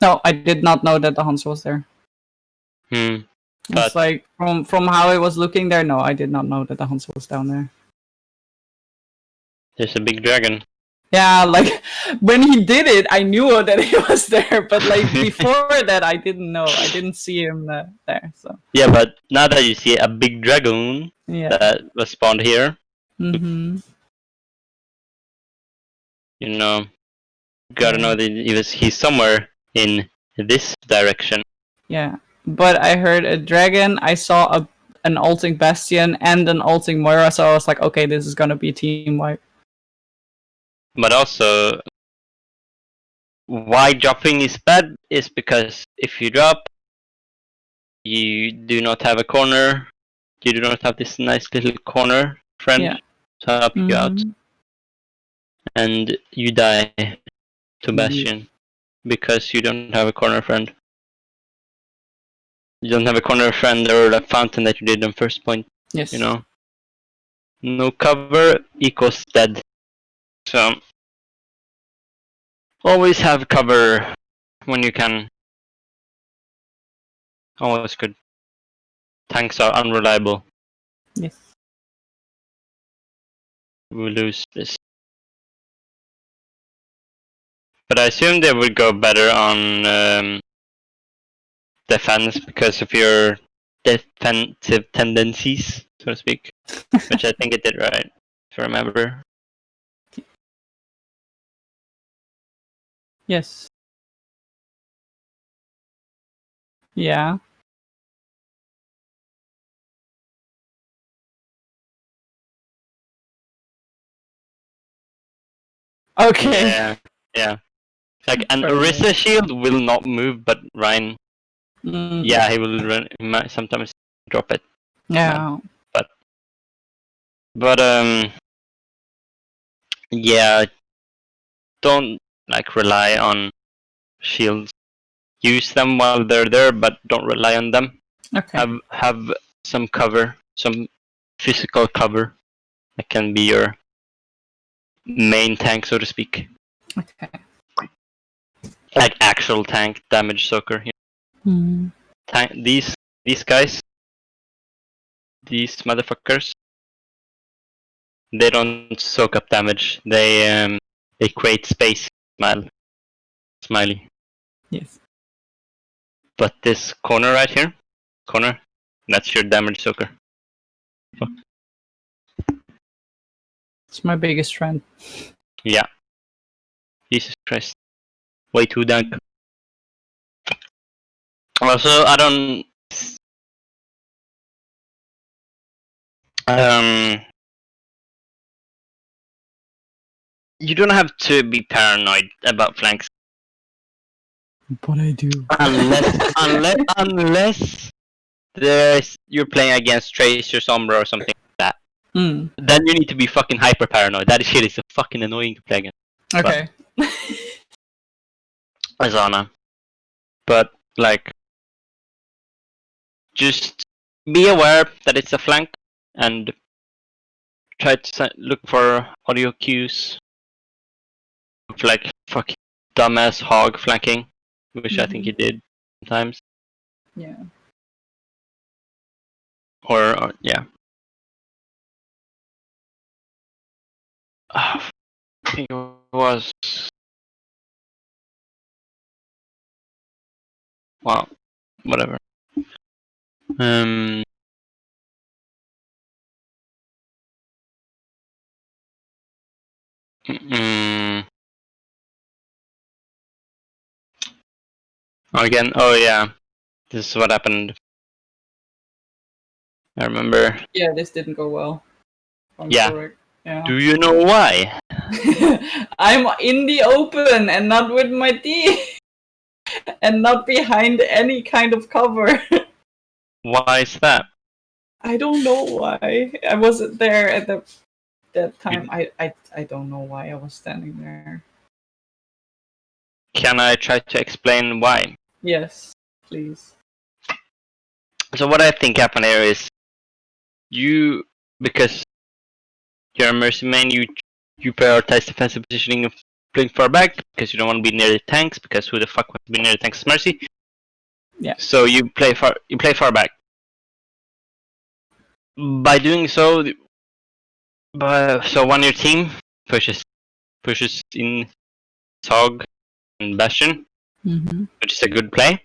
No, I did not know that the Hans was there. But It's like from how I was looking there. No, I did not know that the Hanzo was down there. there's a big dragon. Yeah, like when he did it, I knew that he was there, but like before that, I didn't know. I didn't see him there. So Yeah, but now that you see a big dragon yeah. that was spawned here, Mm-hmm. you know, gotta know that he's somewhere in this direction. Yeah, but I heard a dragon. I saw an ulting Bastion and an ulting Moira, so I was like, okay, this is gonna be team wipe. But also, why dropping is bad is because if you drop, you do not have a corner. You do not have this nice little corner friend Yeah. to help you out, Mhm. and you die to Bastion because you don't have a corner friend. You don't have a corner friend or a fountain that you did on first point. Yes. You know, no cover equals dead. So always have cover when you can. Always good. Tanks are unreliable. Yes. We lose this. But I assume they would go better on defense because of your defensive tendencies, so to speak. Which I think it did right, if I remember. Yes. Yeah. Okay. Yeah, yeah. Like an Orisa shield will not move, but Ryan, yeah, he will run. He might sometimes drop it. Yeah. But yeah, don't like rely on shields. Use them while they're there, but don't rely on them. Okay. Have some cover, some physical cover that can be your main tank, so to speak. Okay. Like actual tank damage soaker. Tank these guys, these motherfuckers. They don't soak up damage. They create space. Smiley. Yes. But this corner right here, that's your damage soaker. It's my biggest trend. Yeah. Jesus Christ. Way too dank. Also, I don't. You don't have to be paranoid about flanks. But I do. Unless you're playing against Trace or Sombra or something like that. Then you need to be fucking hyper paranoid. That shit is fucking annoying to play against. Okay. Azana. But like, just be aware that it's a flank and try to look for audio cues of like fucking dumbass hog flanking, which I think he did sometimes. Yeah. Or yeah. I think it was. Well, whatever. Again, oh yeah, this is what happened. I remember. Yeah, this didn't go well. I'm Yeah. correct. Yeah. Do you know why? I'm in the open and not with my team. And not behind any kind of cover. Why is that? I don't know why. I wasn't there at that time. I don't know why I was standing there. Can I try to explain why? Yes, please. So what I think happened here is because you're a mercy main, you prioritize defensive positioning of playing far back because you don't want to be near the tanks, because who the fuck wants to be near the tanks is mercy. Yeah. So you play far back. by doing so, so when your team pushes in Tog and Bastion, which is a good play,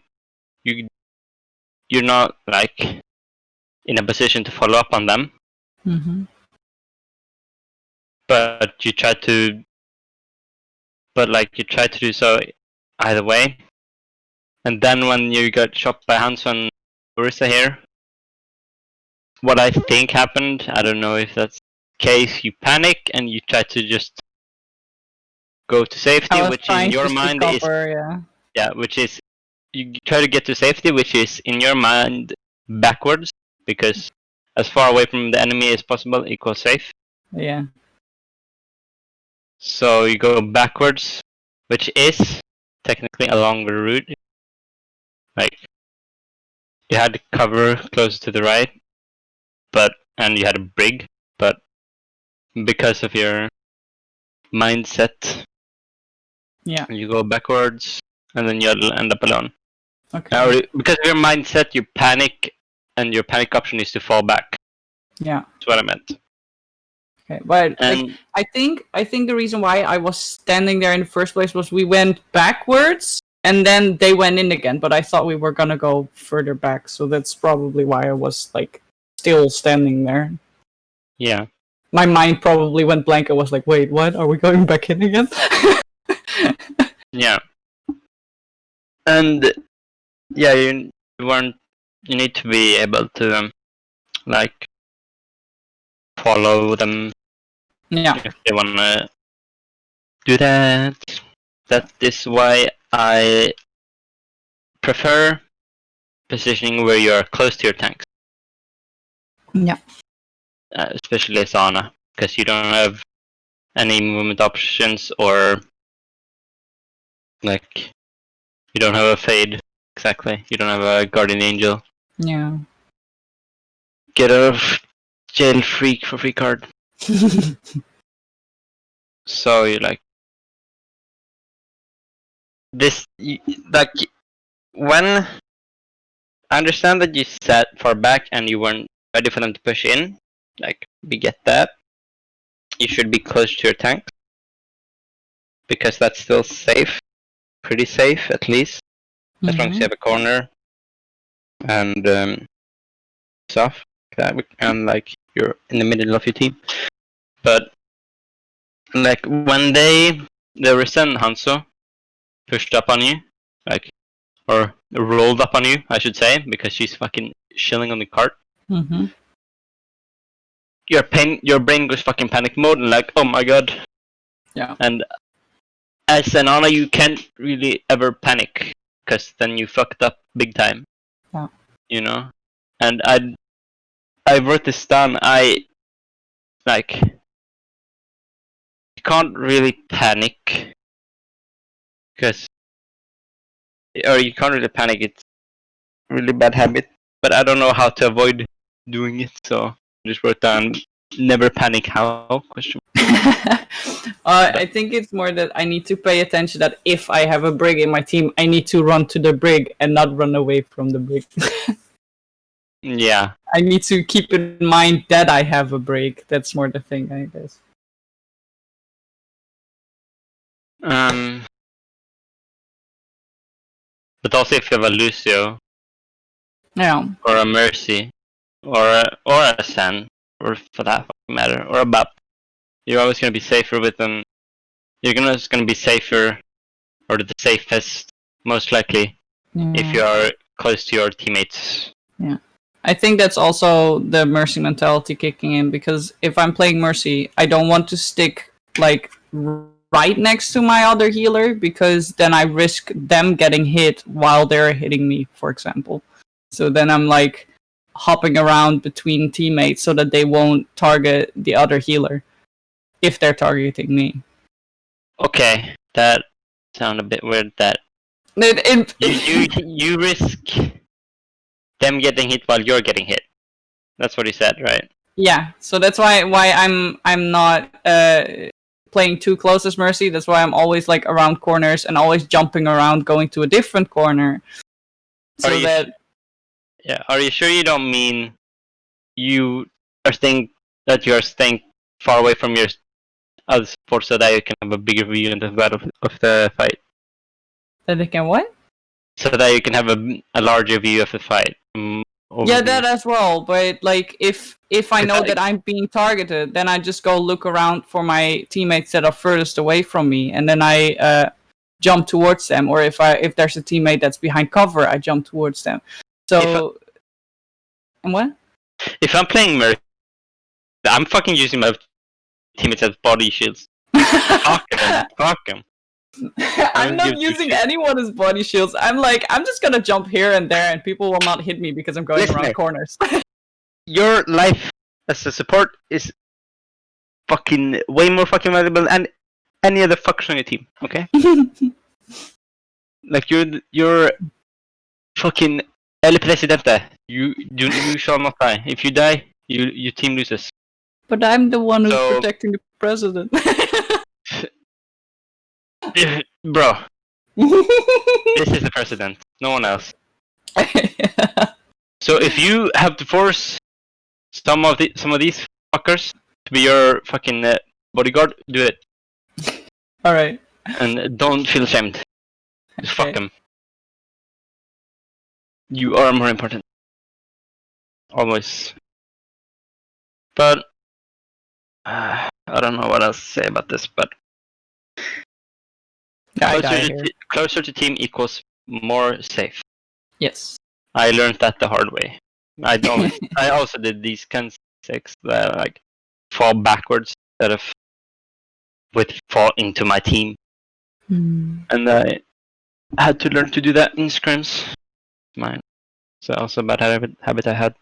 you're not like in a position to follow up on them, but you try to do so either way. And then when you got shot by Hanzo and Orisa here, what I think happened, I don't know if that's the case, you panic and you try to just go to safety, which in your mind is which is you try to get to safety, which is in your mind backwards, because as far away from the enemy as possible equals safe. Yeah. So you go backwards, which is technically a longer route. Like you had to cover close to the right, and you had a brig, but because of your mindset, you go backwards, and then you'll end up alone. Okay. Now, because of your mindset, you panic, and your panic option is to fall back. Yeah. That's what I meant. Okay, but I think the reason why I was standing there in the first place was we went backwards, and then they went in again. But I thought we were gonna go further back, so that's probably why I was like still standing there. Yeah. My mind probably went blank. I was like, "Wait, what? Are we going back in again?" Yeah. And yeah, you need to be able to like follow them. Yeah. If they wanna do that. That is why I prefer positioning where you are close to your tanks. Yeah. Especially Sana, because you don't have any movement options, or like you don't have a fade. Exactly. You don't have a guardian angel. Yeah. Get out of jail freak for free card. So you like this, like when I understand that you sat far back and you weren't ready for them to push in. Like we get that. You should be close to your tank because that's still safe, pretty safe at least, as long as you have a corner and stuff like that, and like you're in the middle of your team. But like when the Risen Hanzo pushed up on you, like, or rolled up on you, I should say, because she's fucking chilling on the cart. Your brain goes fucking panic mode and like, oh my god. Yeah. And as an Ana, you can't really ever panic, because then you fucked up big time. Yeah. You know? And I wrote this down, you can't really panic, you can't really panic, it's a really bad habit, but I don't know how to avoid doing it, so I just wrote down, never panic, how? Question. I think it's more that I need to pay attention that if I have a brig in my team, I need to run to the brig and not run away from the brig. Yeah. I need to keep in mind that I have a brig. That's more the thing, I guess. But also if you have a Lucio, or a Mercy, or a San, or for that matter, or a Bap, you're always gonna be safer with them. You're just gonna be safer, or the safest, most likely, if you are close to your teammates. Yeah. I think that's also the Mercy mentality kicking in, because if I'm playing Mercy, I don't want to stick like right next to my other healer, because then I risk them getting hit while they're hitting me, for example. So then I'm like hopping around between teammates so that they won't target the other healer if they're targeting me. Okay, that sounds a bit weird. That you risk them getting hit while you're getting hit. That's what he said, right? Yeah. So that's why I'm not playing too close as Mercy. That's why I'm always like around corners and always jumping around, going to a different corner. Are you sure you don't mean you you are staying far away from your other support so that you can have a bigger view of the fight. That they can what? So that you can have a larger view of the fight. Yeah, that as well. But like, if I know that I'm being targeted, then I just go look around for my teammates that are furthest away from me, and then I jump towards them. Or if there's a teammate that's behind cover, I jump towards them. So, and what? If I'm playing Mercy, I'm fucking using my teammates as body shields. Fuck them. I'm not using anyone as body shields. I'm just gonna jump here and there, and people will not hit me because I'm going around corners. Your life as a support is fucking way more fucking valuable than any other fuckers on your team. Okay? Like you're fucking El Presidente. You shall not die. If you die, your team loses. But I'm the one who's protecting the president. Bro, this is the president, no one else. So if you have to force some of these fuckers to be your fucking bodyguard, do it. All right. And don't feel ashamed. Just fuck them. You are more important. Always. But I don't know what else to say about this, but closer to team equals more safe. Yes. I learned that the hard way. I also did these kinds of mistakes that like fall backwards instead of fall into my team. And I had to learn to do that in scrims. Mine. So also a bad habit I had.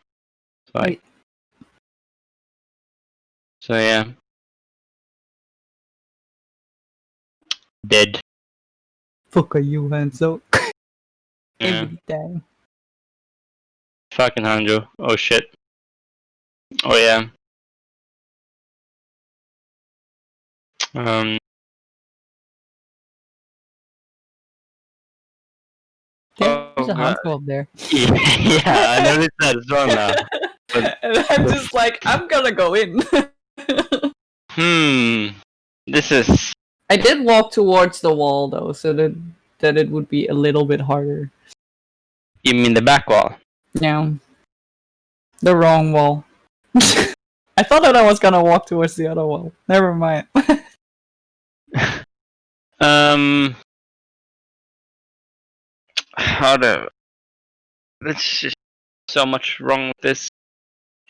So yeah. Dead. Fuck are you, Hanzo? Yeah. Every time. Fucking Hanjo. Oh shit. Oh yeah. There's a Hanzo up there. Yeah, I noticed that as well now. And I'm just like, I'm gonna go in. This is... I did walk towards the wall though, so that it would be a little bit harder. You mean the back wall? Yeah. The wrong wall. I thought that I was gonna walk towards the other wall. Never mind. There's just so much wrong with this.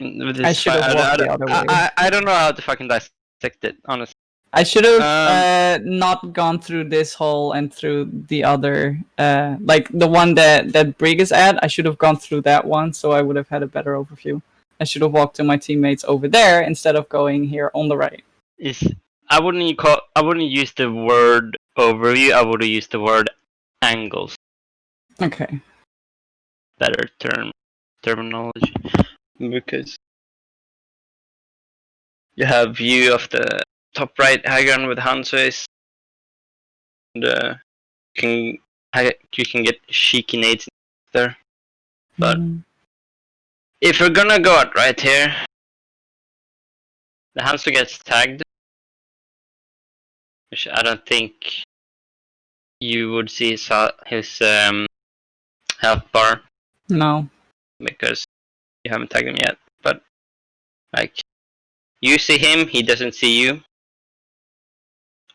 I should have walked the other way. I don't know how to fucking dissect it, honestly. I should have not gone through this hole and through the other, like the one that Brig is at. I should have gone through that one, so I would have had a better overview. I should have walked to my teammates over there instead of going here on the right. I wouldn't use the word overview. I would have used the word angles. Okay. Better terminology, because you have view of the top right high ground with Hanzo, and you can get cheeky nades there. But if we're gonna go out right here, the Hanzo gets tagged, which I don't think you would see his health bar. No. Because you haven't tagged him yet. But like, you see him, he doesn't see you.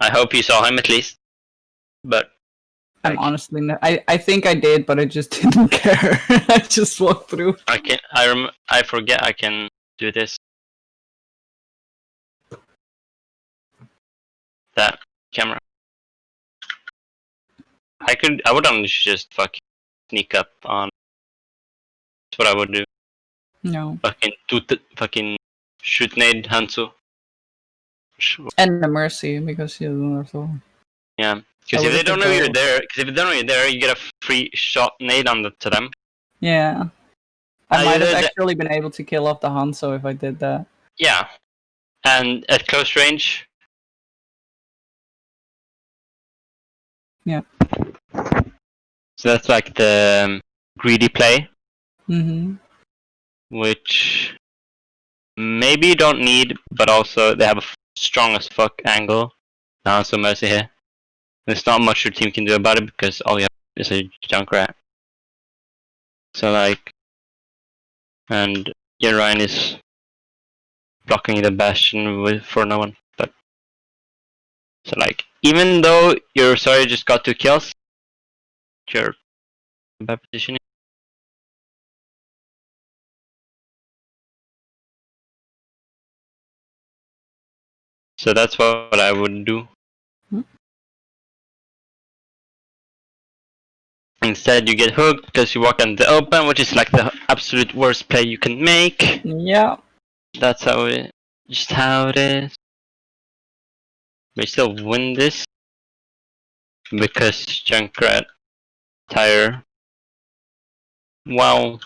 I hope you saw him at least. But I'm honestly not. I think I did, but I just didn't care. I just walked through. I forget I can do this. That camera. I would only just fucking sneak up on. That's what I would do. No. Fucking shoot nade Hanzo. And the Mercy, because he doesn't also. Yeah. Because if they don't know you're there, you get a free shot nade to them. Yeah. I might have actually been able to kill off the Hanzo if I did that. Yeah. And at close range. Yeah. So that's like the greedy play. Mm-hmm. Which maybe you don't need, but also they have a strong as fuck angle. Now so Mercy here. There's not much your team can do about it because all you have is a Junkrat. So like, and your Ryan is blocking the Bastion for no one. But so like, even though your Sorry just got 2 kills, you're in bad position. So that's what I would do. Instead, you get hooked because you walk in the open, which is like the absolute worst play you can make. Yeah. That's how it, just how it is. We still win this because Junkrat tire. Wow.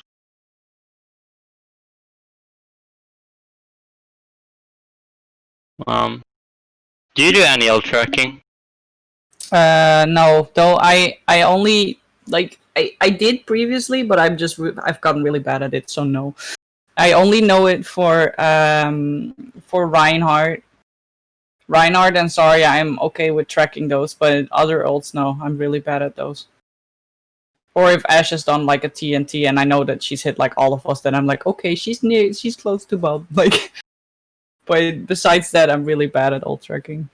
Do you do any ult tracking? No, though I only like I did previously, but I've gotten really bad at it, so no. I only know it for Reinhardt. Reinhardt and Sorry, I'm okay with tracking those, but other ults, no, I'm really bad at those. Or if Ashe has done like a TNT and I know that she's hit like all of us, then I'm like, okay, she's close to Bob. Like, but besides that, I'm really bad at ult tracking.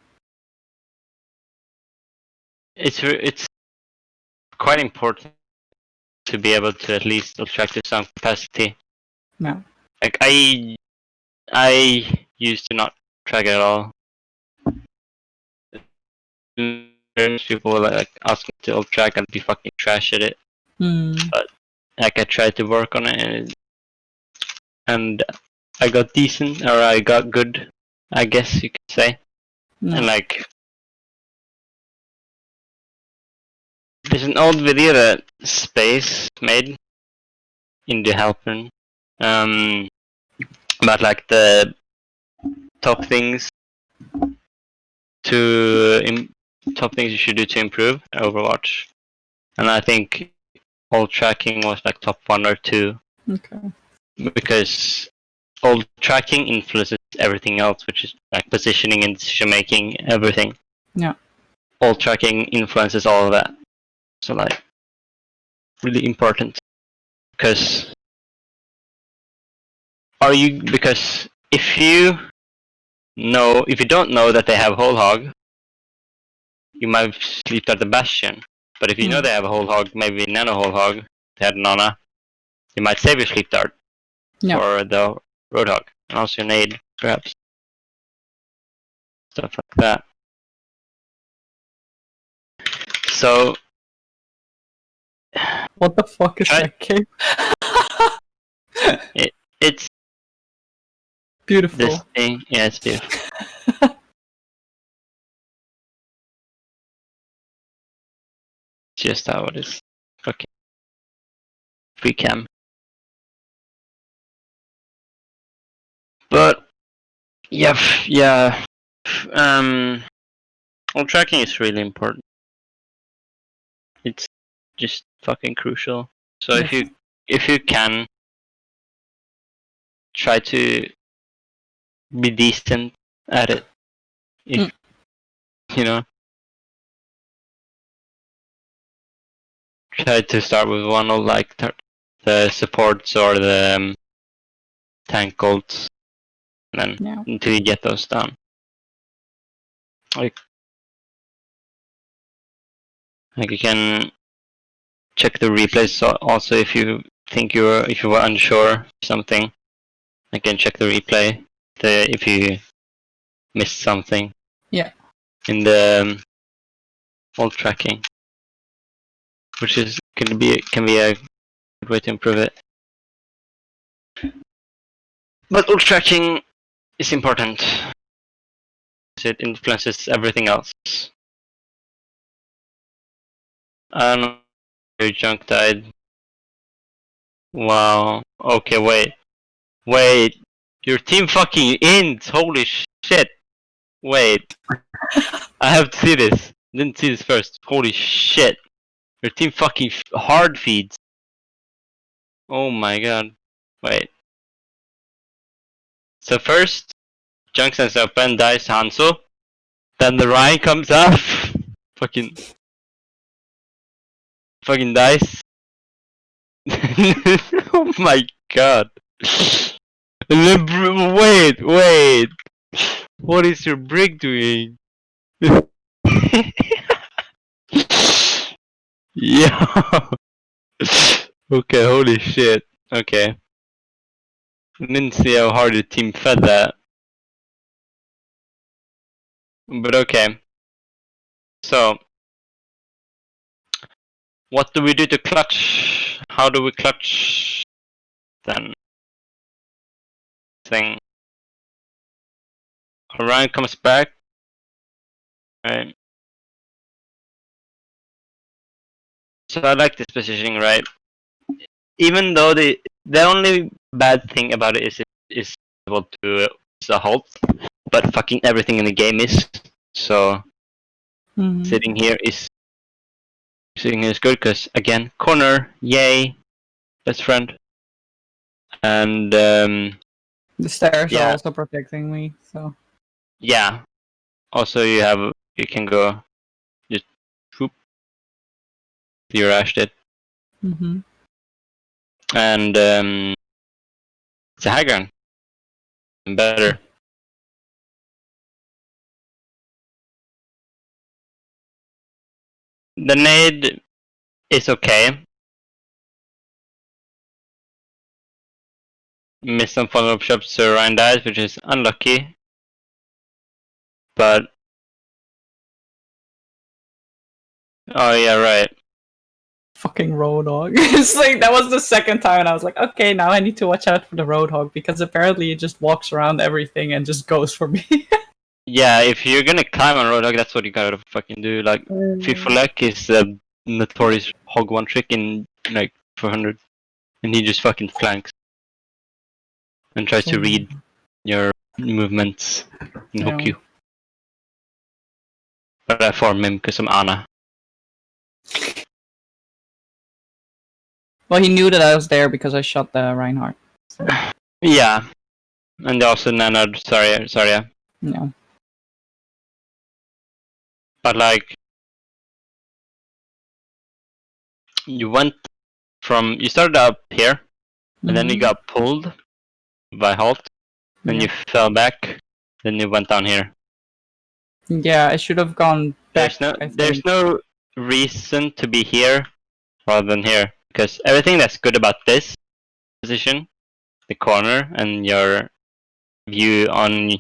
It's quite important to be able to at least ult track to some capacity. No. Like I used to not track at all. People were like asking to ult track and be fucking trash at it. But like I tried to work on it and I got decent, or I got good, I guess you could say. No. And like, there's an old video that Space made in the Helpern, about like the top things you should do to improve Overwatch, and I think ult tracking was like top 1 or 2. Okay. Because ult tracking influences everything else, which is like positioning and decision making, everything. Yeah. Ult tracking influences all of that. So like, really important. Because if you don't know that they have whole hog, you might sleep at the Bastion. But if you know they have a whole hog, maybe nano whole hog, they had Nana, you might save your sleep dart for the Roadhog. And also your nade, perhaps. Stuff like that. So what the fuck is that game? It's beautiful. This thing, yeah, it's beautiful. Just how it is. Okay. Free cam. But yeah, ult tracking is really important. It's just fucking crucial. So if you can try to be decent at it, if you know, try to start with one of like the supports or the tank ults, and then until you get those done. Like you can check the replays also if you think if you were unsure of something. I can check the replay if you missed something. Yeah. In the ult tracking, which can be a good way to improve it. But ult tracking is important. It influences everything else. I don't know. Your junk died. Wow. Okay, wait. Your team fucking ends. Holy shit. Wait. I have to see this. Didn't see this first. Holy shit. Your team fucking hard feeds. Oh my god. Wait. So first, Junksen's open, dies Hanzo. Then the Ryan comes up. fucking dies. Oh my god. Wait. What is your brig doing? Yeah. Okay, holy shit. Okay. I didn't see how hard the team fed that. But okay. So, what do we do to clutch? How do we clutch then? Thing. Orion comes back. Right. So I like this positioning, right? Even though the only bad thing about it is able to is a halt, but fucking everything in the game is. So sitting here is good because again corner, yay, best friend, and The stairs are yeah. also protecting me, so. Yeah. Also, you can go just whoop. You rushed it, and it's a high ground. Better. The nade is okay. Missed some follow-up shots, so Ryan dies, which is unlucky. But oh yeah, right. Fucking Roadhog. It's like that was the second time, and I was like, okay, now I need to watch out for the Roadhog because apparently it just walks around everything and just goes for me. Yeah, if you're gonna climb on Roadhog, that's what you gotta fucking do. Like, Fiffolek is a notorious hog one trick in like 400, and he just fucking flanks and tries to read your movements and hook you. But I farm him because I'm Anna. Well, he knew that I was there because I shot the Reinhardt. So. Yeah, and also Nanad. Sorry. No. But like, you started up here, and then you got pulled by halt, then you fell back, then you went down here. Yeah, I should have gone back. There's no reason to be here rather than here, because everything that's good about this position, the corner, and your view on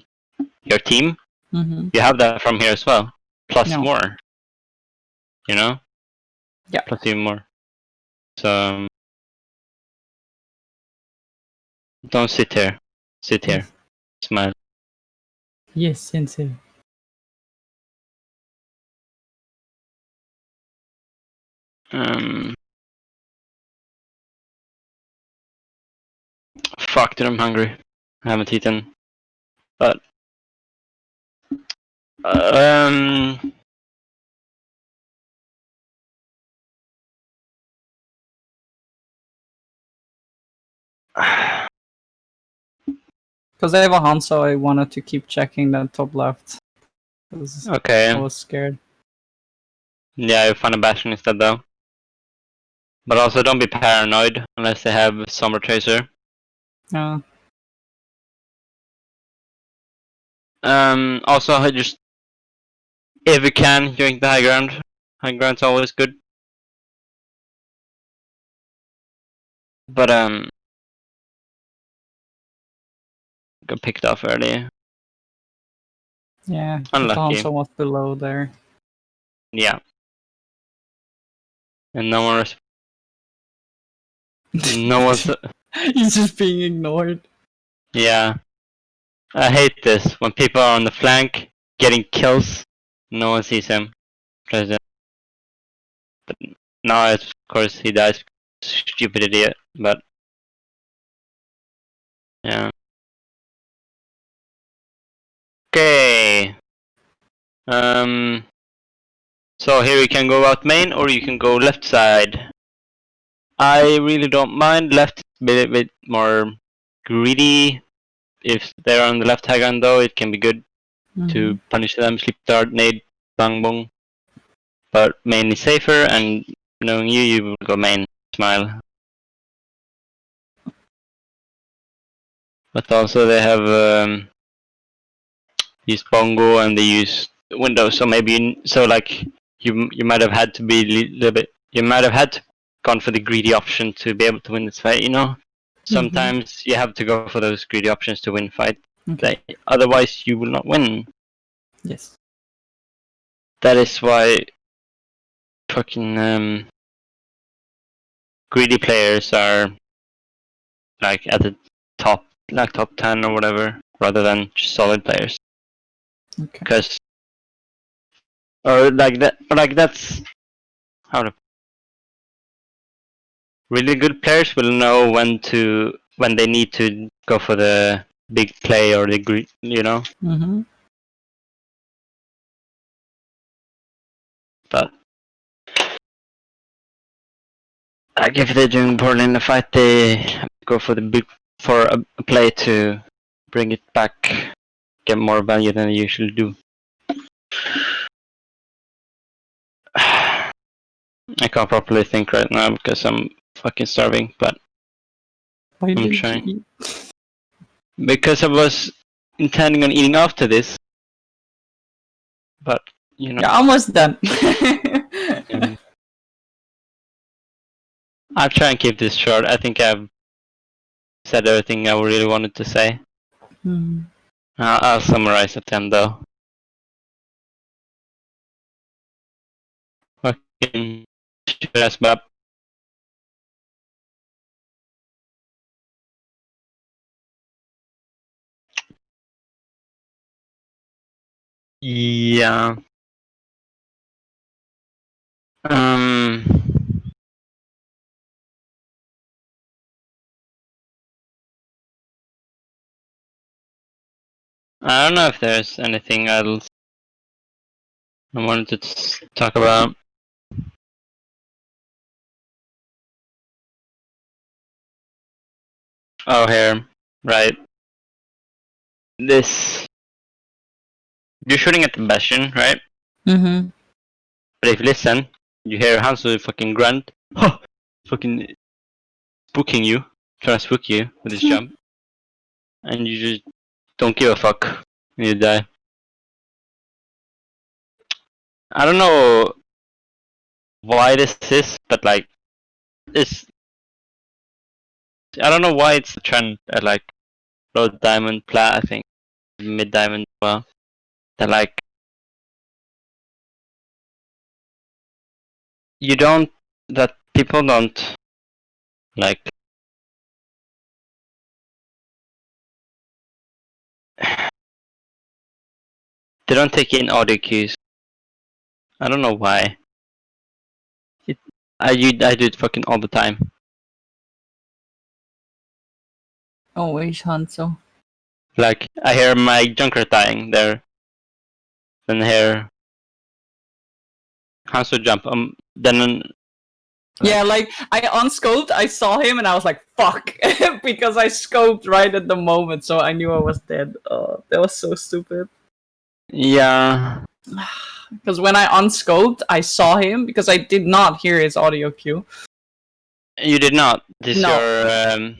your team, you have that from here as well, plus more. You know? Yeah. Plus even more. So don't sit here. Sit here. Smile. Yes, sensei. Fuck, dude, I'm hungry. I haven't eaten. But because they have a Hanzo, I wanted to keep checking the top left. Okay. I was scared. Yeah, you find a Bastion instead though. But also don't be paranoid unless they have Summer Tracer. Also just if you can, join the high ground. High ground's always good. But got picked off early. Yeah, unlucky. Hanzo was below there. Yeah. And no one no one's He's just being ignored. Yeah. I hate this when people are on the flank getting kills, no one sees him. But now, of course, he dies. Stupid idiot. But yeah. Okay. So here we can go out main, or you can go left side. I really don't mind. Left is a bit more greedy, if they're on the left high ground though, it can be good Mm-hmm. to punish them, sleep dart, nade, bang bong. But mainly safer, and knowing you will go main, smile. But also they have used bongo and they use windows, so maybe you might have had to be a little bit. You might have had to gone for the greedy option to be able to win this fight. You know, sometimes you have to go for those greedy options to win fight. Okay. Otherwise, you will not win. Yes. That is why fucking greedy players are like at the top, like top 10 or whatever, rather than just solid players. Okay. Because, or like that, like that's how to. Really good players will know when they need to go for the big play or the greed, you know. Mm-hmm. But like if they're doing poorly in the fight, they go for a play to bring it back, get more value than they usually do. I can't properly think right now because I'm fucking starving, but Why I'm didn't trying. you Because I was intending on eating after this, but you know. You're almost done. I'll try and keep this short. I think I've said everything I really wanted to say. Mm. I'll summarize at the end though. Fucking shit ass map. Yeah. Um. I don't know if there's anything else I wanted to talk about. Oh, here. Right. This. You're shooting at the bastion, right? Mm-hmm. But if you listen, you hear Hansu fucking grunt. Huh! Fucking spooking you. Trying to spook you with his jump. And you just don't give a fuck. And you die. I don't know why this is, but like, it's. I don't know why it's a trend at like low diamond, plat, I think, mid diamond as well. That like, you don't, that people don't like. They don't take in audio cues. I don't know why. I do it fucking all the time. Always Hanzo. Like I hear my junker dying there, then I hear Hanzo jump. Then Yeah, like I unscoped, I saw him and I was like, fuck, because I scoped right at the moment, so I knew I was dead. Oh, that was so stupid. yeah, Because when I unscoped, I saw him because I did not hear his audio cue. you did not. Is No. your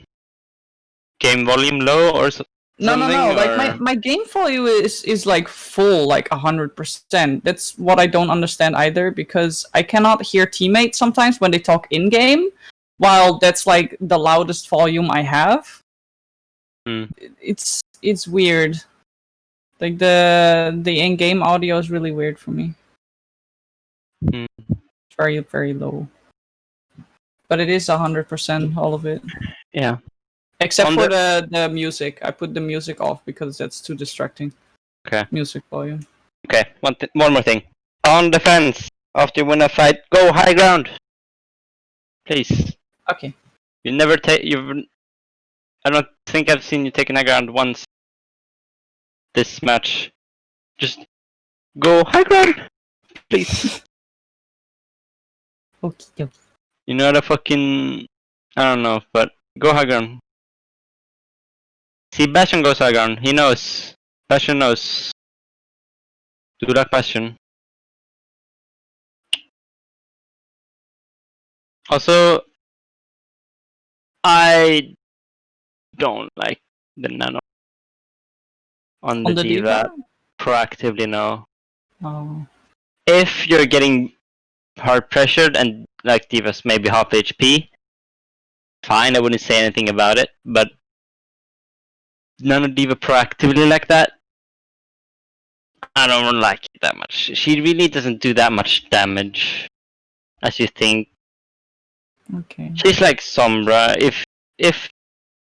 game volume low or something? No. Like my game volume is like full, like 100%. That's what I don't understand either, because I cannot hear teammates sometimes when they talk in game, while that's like the loudest volume I have. It's weird. Like the in game audio is really weird for me. Very very low. But it is 100% all of it. Yeah. Except for the music. I put the music off because that's too distracting. Okay. Music volume. Okay. One more thing. On defense, after you win a fight, go high ground. Please. Okay. You never take. I don't think I've seen you take an high ground once. This match. Just go high ground, please. Okay. You know the fucking. I don't know, but go high ground. See, Bastion goes Argon. He knows. Bastion knows. Do that Bastion. Also, I don't like the nano on the diva. Proactively, no. Oh. If you're getting hard pressured and like diva's maybe half HP, fine, I wouldn't say anything about it. But nano diva proactively like that, I don't like it that much. She really doesn't do that much damage as you think. Okay. She's like Sombra. If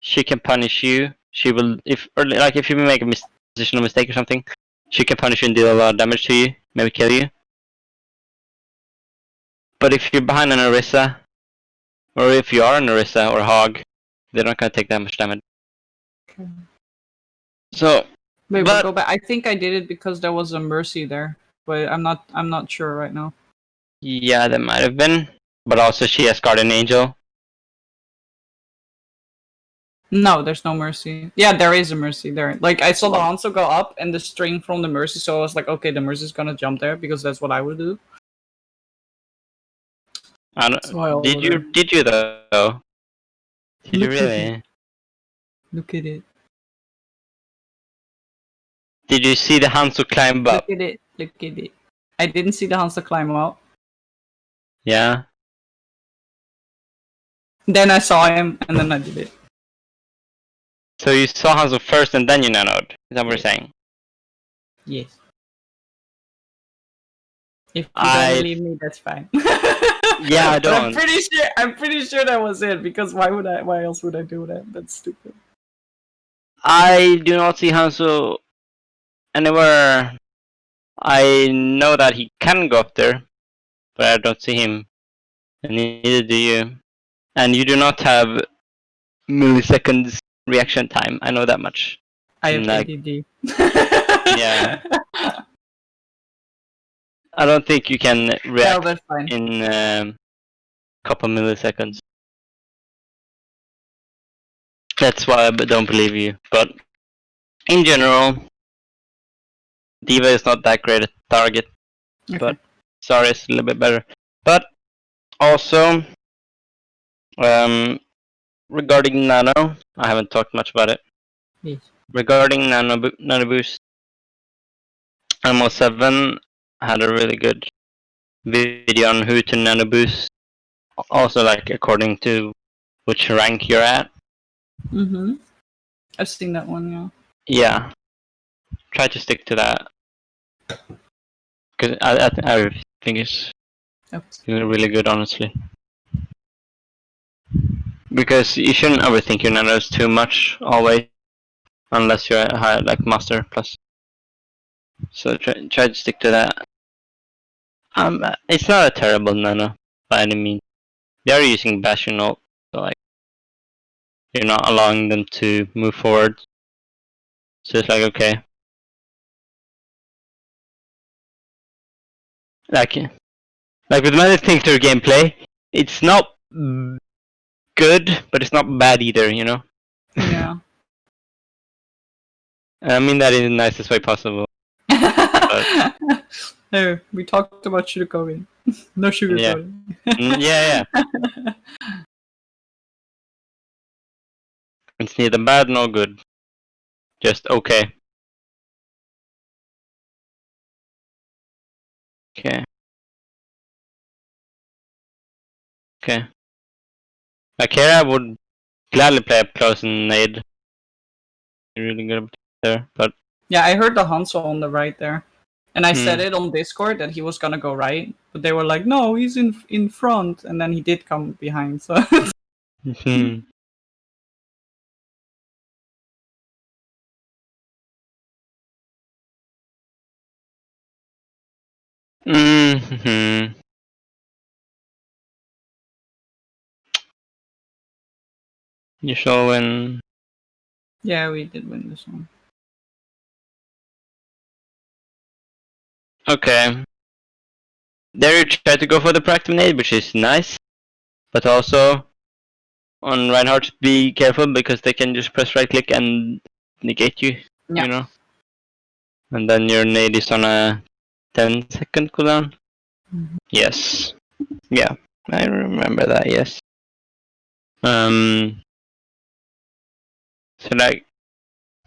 she can punish you, she will. If you make a positional mistake or something, she can punish you and deal a lot of damage to you, maybe kill you. But if you're behind an Orisa, or if you are an Orisa or Hog, they're not gonna take that much damage. Okay. So, wait, but go back. I think I did it because there was a Mercy there, but I'm not sure right now. Yeah, there might have been, but also she has Guardian Angel. No, there's no Mercy. Yeah, there is a Mercy there. Like, I saw the Hanzo go up and the string from the Mercy, so I was like, okay, the Mercy's gonna jump there because that's what I would do. Did you though? Did you really? Look at it. Did you see the Hanzo climb up? Look at it. Look at it. I didn't see the Hanzo climb up. Yeah. Then I saw him, and then I did it. So you saw Hanzo first and then you nanoed? Is that what you're saying? Yes. If you don't believe me, that's fine. Yeah, I don't. I'm pretty sure that was it, because why else would I do that? That's stupid. I do not see Hanzo anywhere. I know that he can go up there, but I don't see him. And neither do you. And you do not have milliseconds reaction time. I know that much. I have ADD. Yeah. I don't think you can react in a couple milliseconds. That's why I don't believe you. But in general, Diva is not that great a target. Okay. But Sorry is a little bit better. But also, regarding Nano, I haven't talked much about it. Yes. Regarding Nano Boost, MO7 had a really good video on who to Nano Boost. Also, like according to which rank you're at. Mhm. I've seen that one, yeah. Yeah. Try to stick to that. Because I think it's really good, honestly. Because you shouldn't overthink your nanos too much, always. Unless you're a high, like Master Plus. So try to stick to that. It's not a terrible nano, by any means. They are using Bastion ult, so like, you're not allowing them to move forward. So it's like, okay. Like with many things to gameplay, it's not good, but it's not bad either, you know? Yeah. I mean that in the nicest way possible. No, we talked about sugarcoating. No sugarcoating. Yeah. It's neither bad nor good. Just okay. Okay. Akira would gladly play up close and nade. Really good there, but yeah, I heard the Hanzo on the right there. And I said it on Discord that he was gonna go right, but they were like, no, he's in front, and then he did come behind, so... You shall win. Yeah, we did win this one. Okay. There you try to go for the proactive nade, which is nice. But also, on Reinhardt, be careful because they can just press right click and negate you, Yeah. you know. And then your nade is on a 10-second cooldown. Mhm. Yes. Yeah, I remember that. Yes. So like,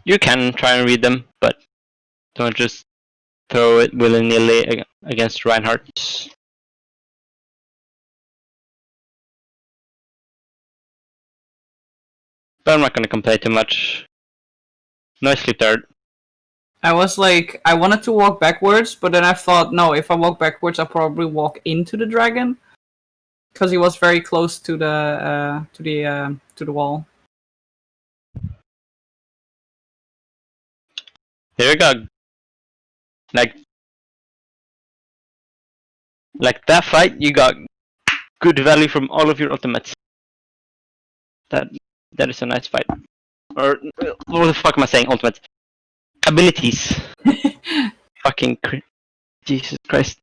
you can try and read them, but don't just throw it willy-nilly against Reinhardt. But I'm not gonna complain too much. No sleep third. I was like, I wanted to walk backwards, but then I thought, no, if I walk backwards, I'll probably walk into the dragon, because he was very close to the wall. Here we go. Like that fight, you got good value from all of your ultimates. That is a nice fight. Or what the fuck am I saying? Ultimates, abilities. Fucking Jesus Christ,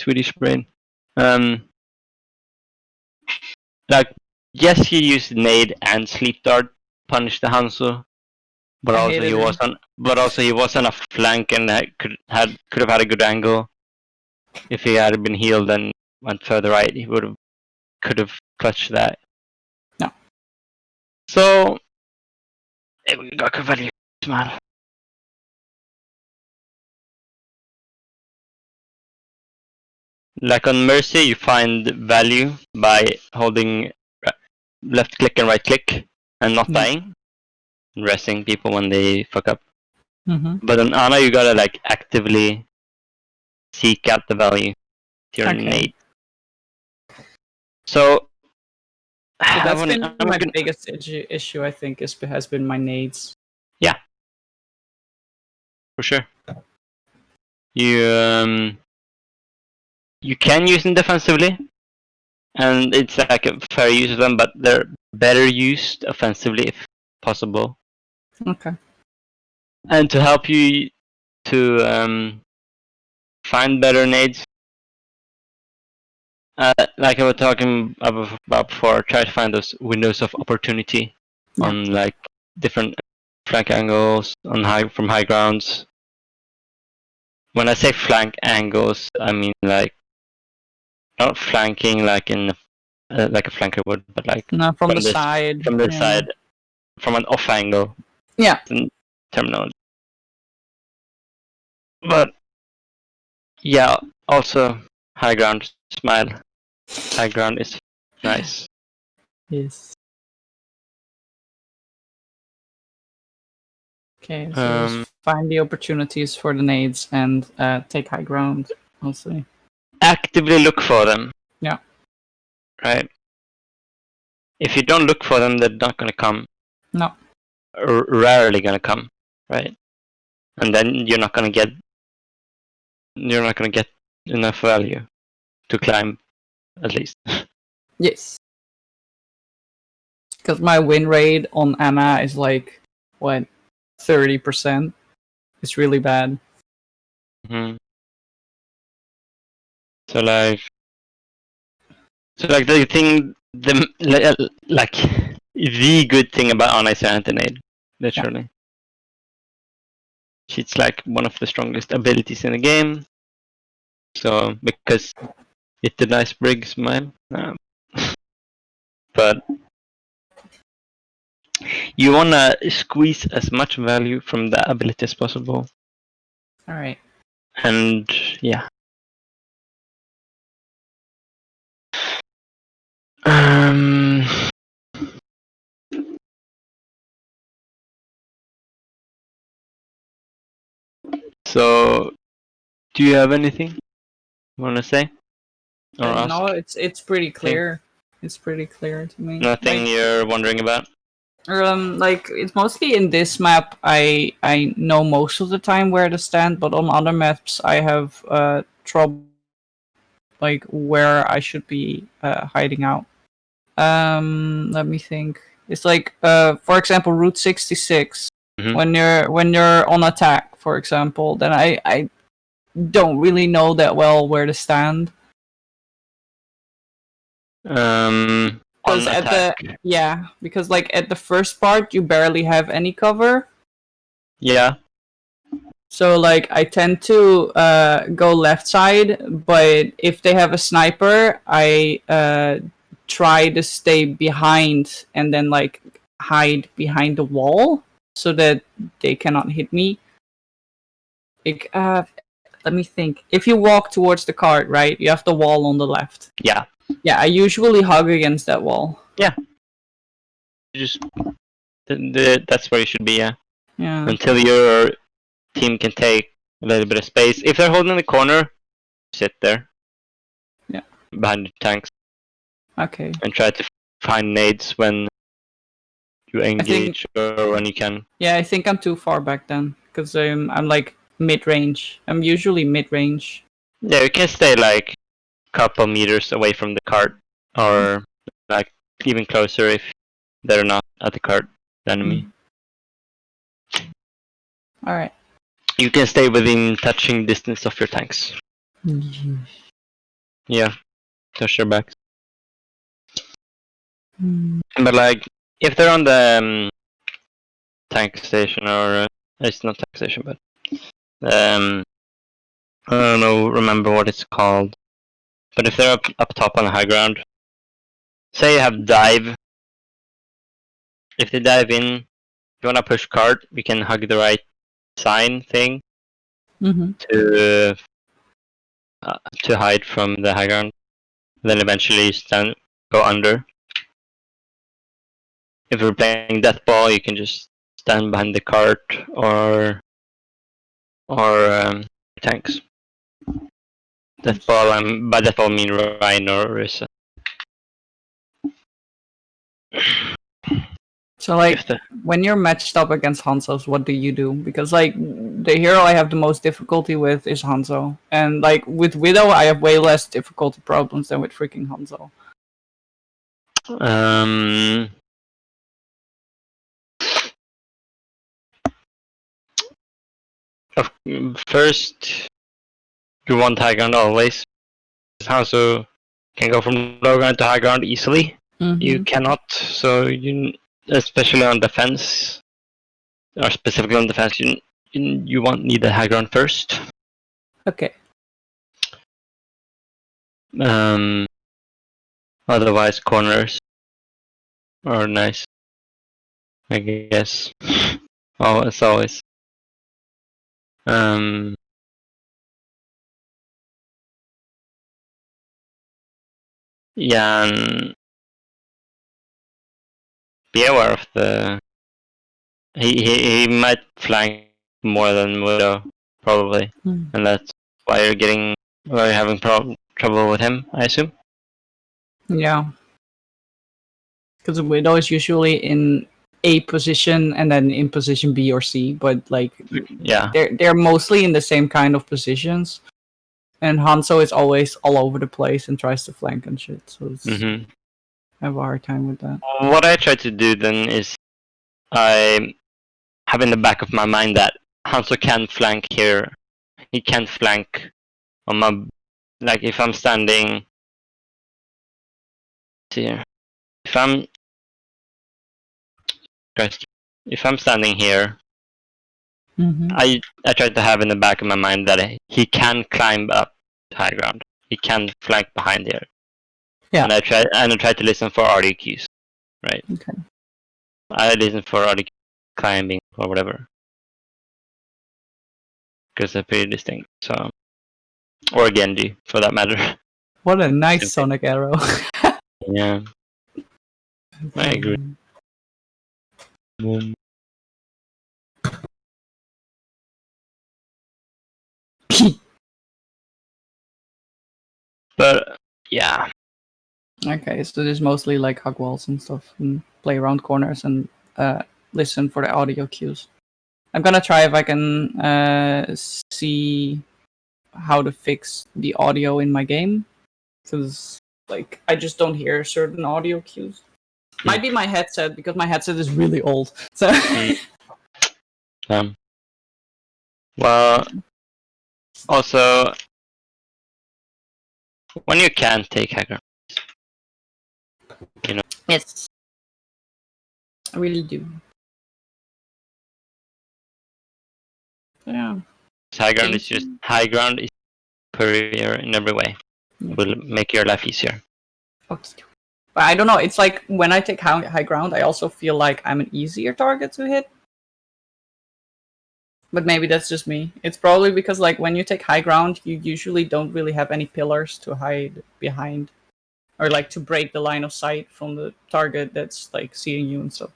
Swedish brain. Like yes, he used nade and sleep dart punish the Hanzo, but I also hated he him. was on. But also he was on a flank and could have had a good angle. If he had been healed and went further right, he could have clutched that. No. So we got good value, man. Like on Mercy, you find value by holding left click and right click and not Yeah. dying, and resting people when they fuck up. Mm-hmm. But on Ana, you gotta like actively seek out the value to your nade. So that's been my biggest issue. I think has been my nades. Yeah, for sure. You can use them defensively, and it's like a fair use of them, but they're better used offensively if possible. Okay. And to help you to find better nades, like I was talking about before, try to find those windows of opportunity on like different flank angles from high grounds. When I say flank angles, I mean like not flanking like in like a flanker would, but like from the side. from the side, from an off angle. Yeah. Terminology. But yeah, also high ground smile. High ground is nice. Yes. Okay, so just find the opportunities for the nades and take high ground, mostly. Actively look for them. Yeah. Right? If you don't look for them, they're not gonna come. No. Rarely gonna come, right? And then you're not gonna get enough value to climb, at least. Yes. Because my win rate on Ana is like, what, 30%? It's really bad. Mm-hmm. So like the thing, the good thing about Ana is Antinade, literally. Yeah. She's like one of the strongest abilities in the game. So because it denies Briggs mine. But you wanna squeeze as much value from that ability as possible. Alright. And yeah. So do you have anything you wanna say? Or ask? No, it's pretty clear. It's pretty clear to me. Nothing you're wondering about? Like it's mostly in this map I know most of the time where to stand, but on other maps I have trouble like where I should be hiding out. Let me think. It's like for example Route 66. Mm-hmm. When you're on attack, for example, then I don't really know that well where to stand. On attack. Because like at the first part you barely have any cover, Yeah. So like I tend to go left side, but if they have a sniper, I try to stay behind and then like hide behind the wall so that they cannot hit me. Like, let me think. If you walk towards the cart, right, you have the wall on the left. Yeah. Yeah, I usually hug against that wall. Yeah. Just that's where you should be. Yeah. Yeah. Until your team can take a little bit of space. If they're holding the corner, sit there. Yeah. Behind the tanks Okay. and try to find nades when you engage or when you can. Yeah, I think I'm too far back then because I'm like mid range. I'm usually mid range. Yeah, you can stay like a couple meters away from the cart, or like even closer if they're not at the cart, the enemy. All right. You can stay within touching distance of your tanks. Yeah, touch their backs. But like, if they're on the tank station, or it's not tank station, but I don't know, remember what it's called. But if they're up top on the high ground, say you have dive. If they dive in, if you wanna push cart, you can hug the right sign thing to hide from the high ground. Then eventually go under. If you're playing death ball, you can just stand behind the cart or tanks. Death ball, by death ball I mean Rhino or Risa. So like when you're matched up against Hanzos, what do you do? Because like the hero I have the most difficulty with is Hanzo, and like with Widow I have way less difficulty problems than with freaking Hanzo. First, you want high ground always. Hanzo can go from low ground to high ground easily. You cannot, so you, especially on defense, or specifically on defense, you need the high ground first. Okay. Otherwise, corners are nice, I guess. Oh, as always. Yeah, and be aware of the. He might flank more than Widow, probably, and that's why you're having trouble with him, I assume. Yeah. Because Widow is usually in A position and then in position B or C, but like Yeah, they're mostly in the same kind of positions. And Hanzo is always all over the place and tries to flank and shit. So it's, I have a hard time with that. What I try to do then is I have in the back of my mind that Hanzo can flank here. He can flank on my, like if I'm standing here. If I'm standing here, I try to have in the back of my mind that he can climb up to high ground. He can flank behind here. Yeah. And I try to listen for audio cues. Right. Okay. I listen for audio climbing or whatever. Because they're pretty distinct. So, or Genji for that matter. What a nice sonic arrow. Yeah. I agree. But yeah. Okay, so there's mostly like hug walls and stuff, and play around corners and listen for the audio cues. I'm gonna try if I can see how to fix the audio in my game, because like I just don't hear certain audio cues. Might be my headset because my headset is really old. So. Well, also, when you can take hacker, you know. Yes, I really do. Yeah. High ground is just high ground is superior in every way. It will make your life easier. Okay. But I don't know. It's like when I take high ground, I also feel like I'm an easier target to hit. But maybe that's just me. It's probably because like when you take high ground, you usually don't really have any pillars to hide behind, or like to break the line of sight from the target that's like seeing you and stuff.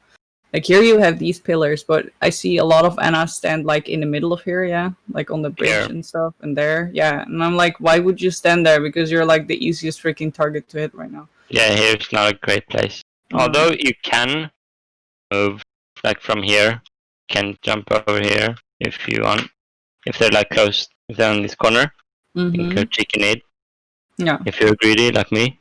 Like here you have these pillars, but I see a lot of Anna stand like in the middle of here, yeah, like on the bridge and stuff, and there, yeah. And I'm like, why would you stand there? Because you're like the easiest freaking target to hit right now. Yeah, here's not a great place. Although you can move like from here, can jump over here if you want. If they're like close, if they're on this corner, you can go chicken aid. Yeah. If you're greedy like me.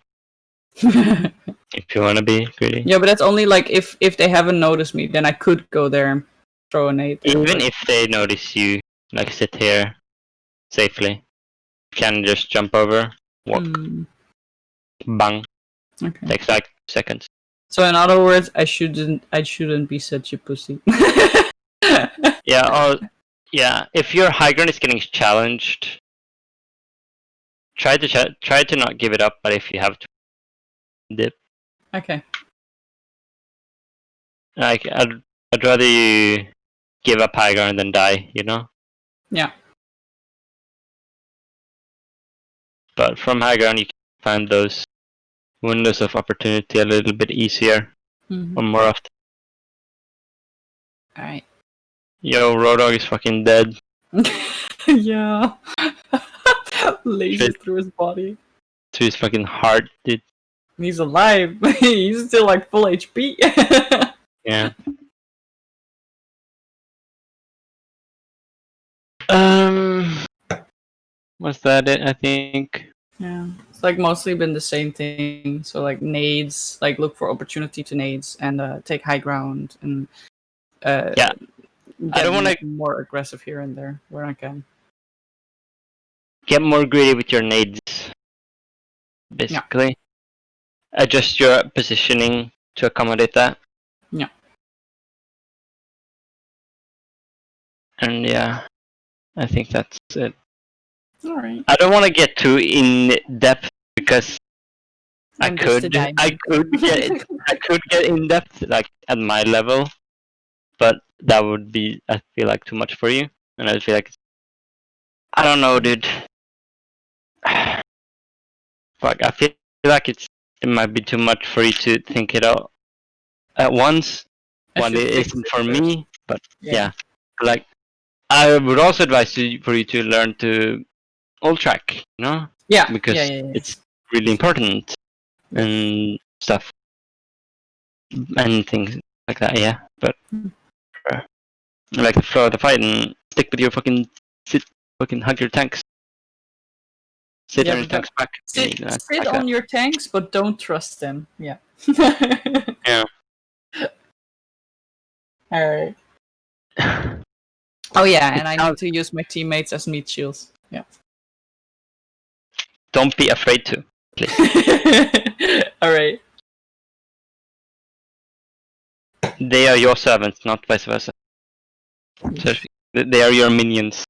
If you want to be greedy. Yeah, but that's only like if they haven't noticed me, then I could go there and throw a nade. Even if they notice you, like sit here safely, you can just jump over, walk, bang. Okay. Takes like seconds. So in other words, I shouldn't be such a pussy. Yeah. If your high ground is getting challenged, try to not give it up. But if you have to dip, okay. Like I'd rather you give up high ground than die. You know. Yeah. But from high ground, you can find those windows of opportunity a little bit easier or more often. Alright. Yo, Roadhog is fucking dead. Yeah. Laser through his body. To his fucking heart, dude. He's alive. He's still like full HP. Yeah. Was that it? I think. Yeah. It's like mostly been the same thing. So like nades, like look for opportunity to nades and take high ground and Yeah. I don't want to more aggressive here and there where I can. Get more greedy with your nades. Basically. Yeah. Adjust your positioning to accommodate that. Yeah. And yeah, I think that's it. Alright. I don't want to get too in depth because I could get in depth like at my level, but that would be, I feel like, too much for you, and I feel like I don't know, dude. Fuck, I feel like it might be too much for you to think it out at once. One, it isn't for me, but yeah. Like I would also advise for you to learn to ult track, you know? Yeah. Because it's really important and stuff and things like that. Yeah, but like the flow of the fight and stick with your fucking hug your tanks. Sit on your tanks back. Sit on your tanks, but don't trust them. Yeah. Yeah. Alright. Oh yeah, and I need to use my teammates as meat shields. Yeah. Don't be afraid to, please. Alright. They are your servants, not vice versa. So they are your minions.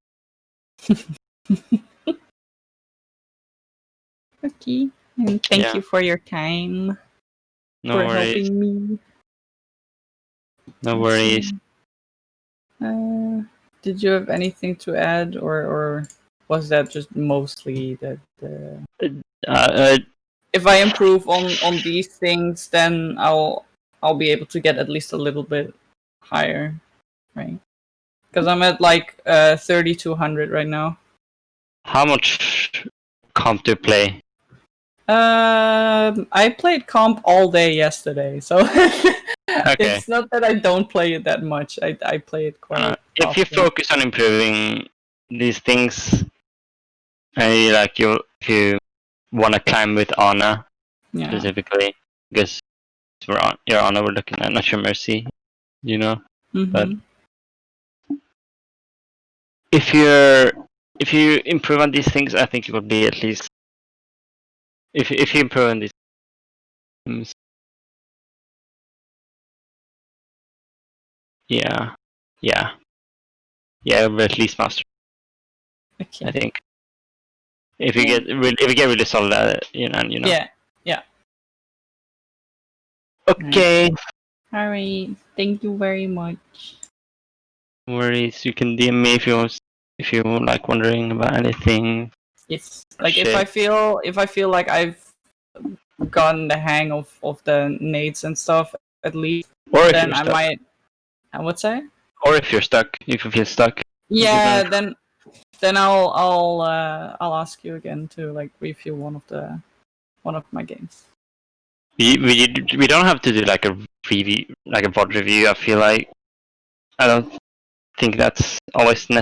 Okay. And thank you for your time. No worries. Helping me. No worries. Did you have anything to add, or was that just mostly that? If I improve on these things, then I'll be able to get at least a little bit higher, right? Because I'm at like 3,200 right now. How much comp do you play? I played comp all day yesterday, so it's not that I don't play it that much. I play it quite. If you focus on improving these things, and if you want to climb with Anna specifically, because your Anna we're looking at, not your Mercy, you know. But if you improve on these things, I think it would be at least if you improve on these things. Yeah. Yeah, but at least master. Okay. I think. If you get really solid at it, you know. Yeah. Okay. Alright. Thank you very much. No worries. You can DM me if you like wondering about anything. Yes. Like if I feel like I've gotten the hang of the nades and stuff at least, Or if then you're I stuck. might. What's that? Or if you're stuck, if you feel stuck. Yeah. Then I'll ask you again to like review one of my games. We don't have to do like a review, like a VOD review. I feel like I don't think that's always necessary.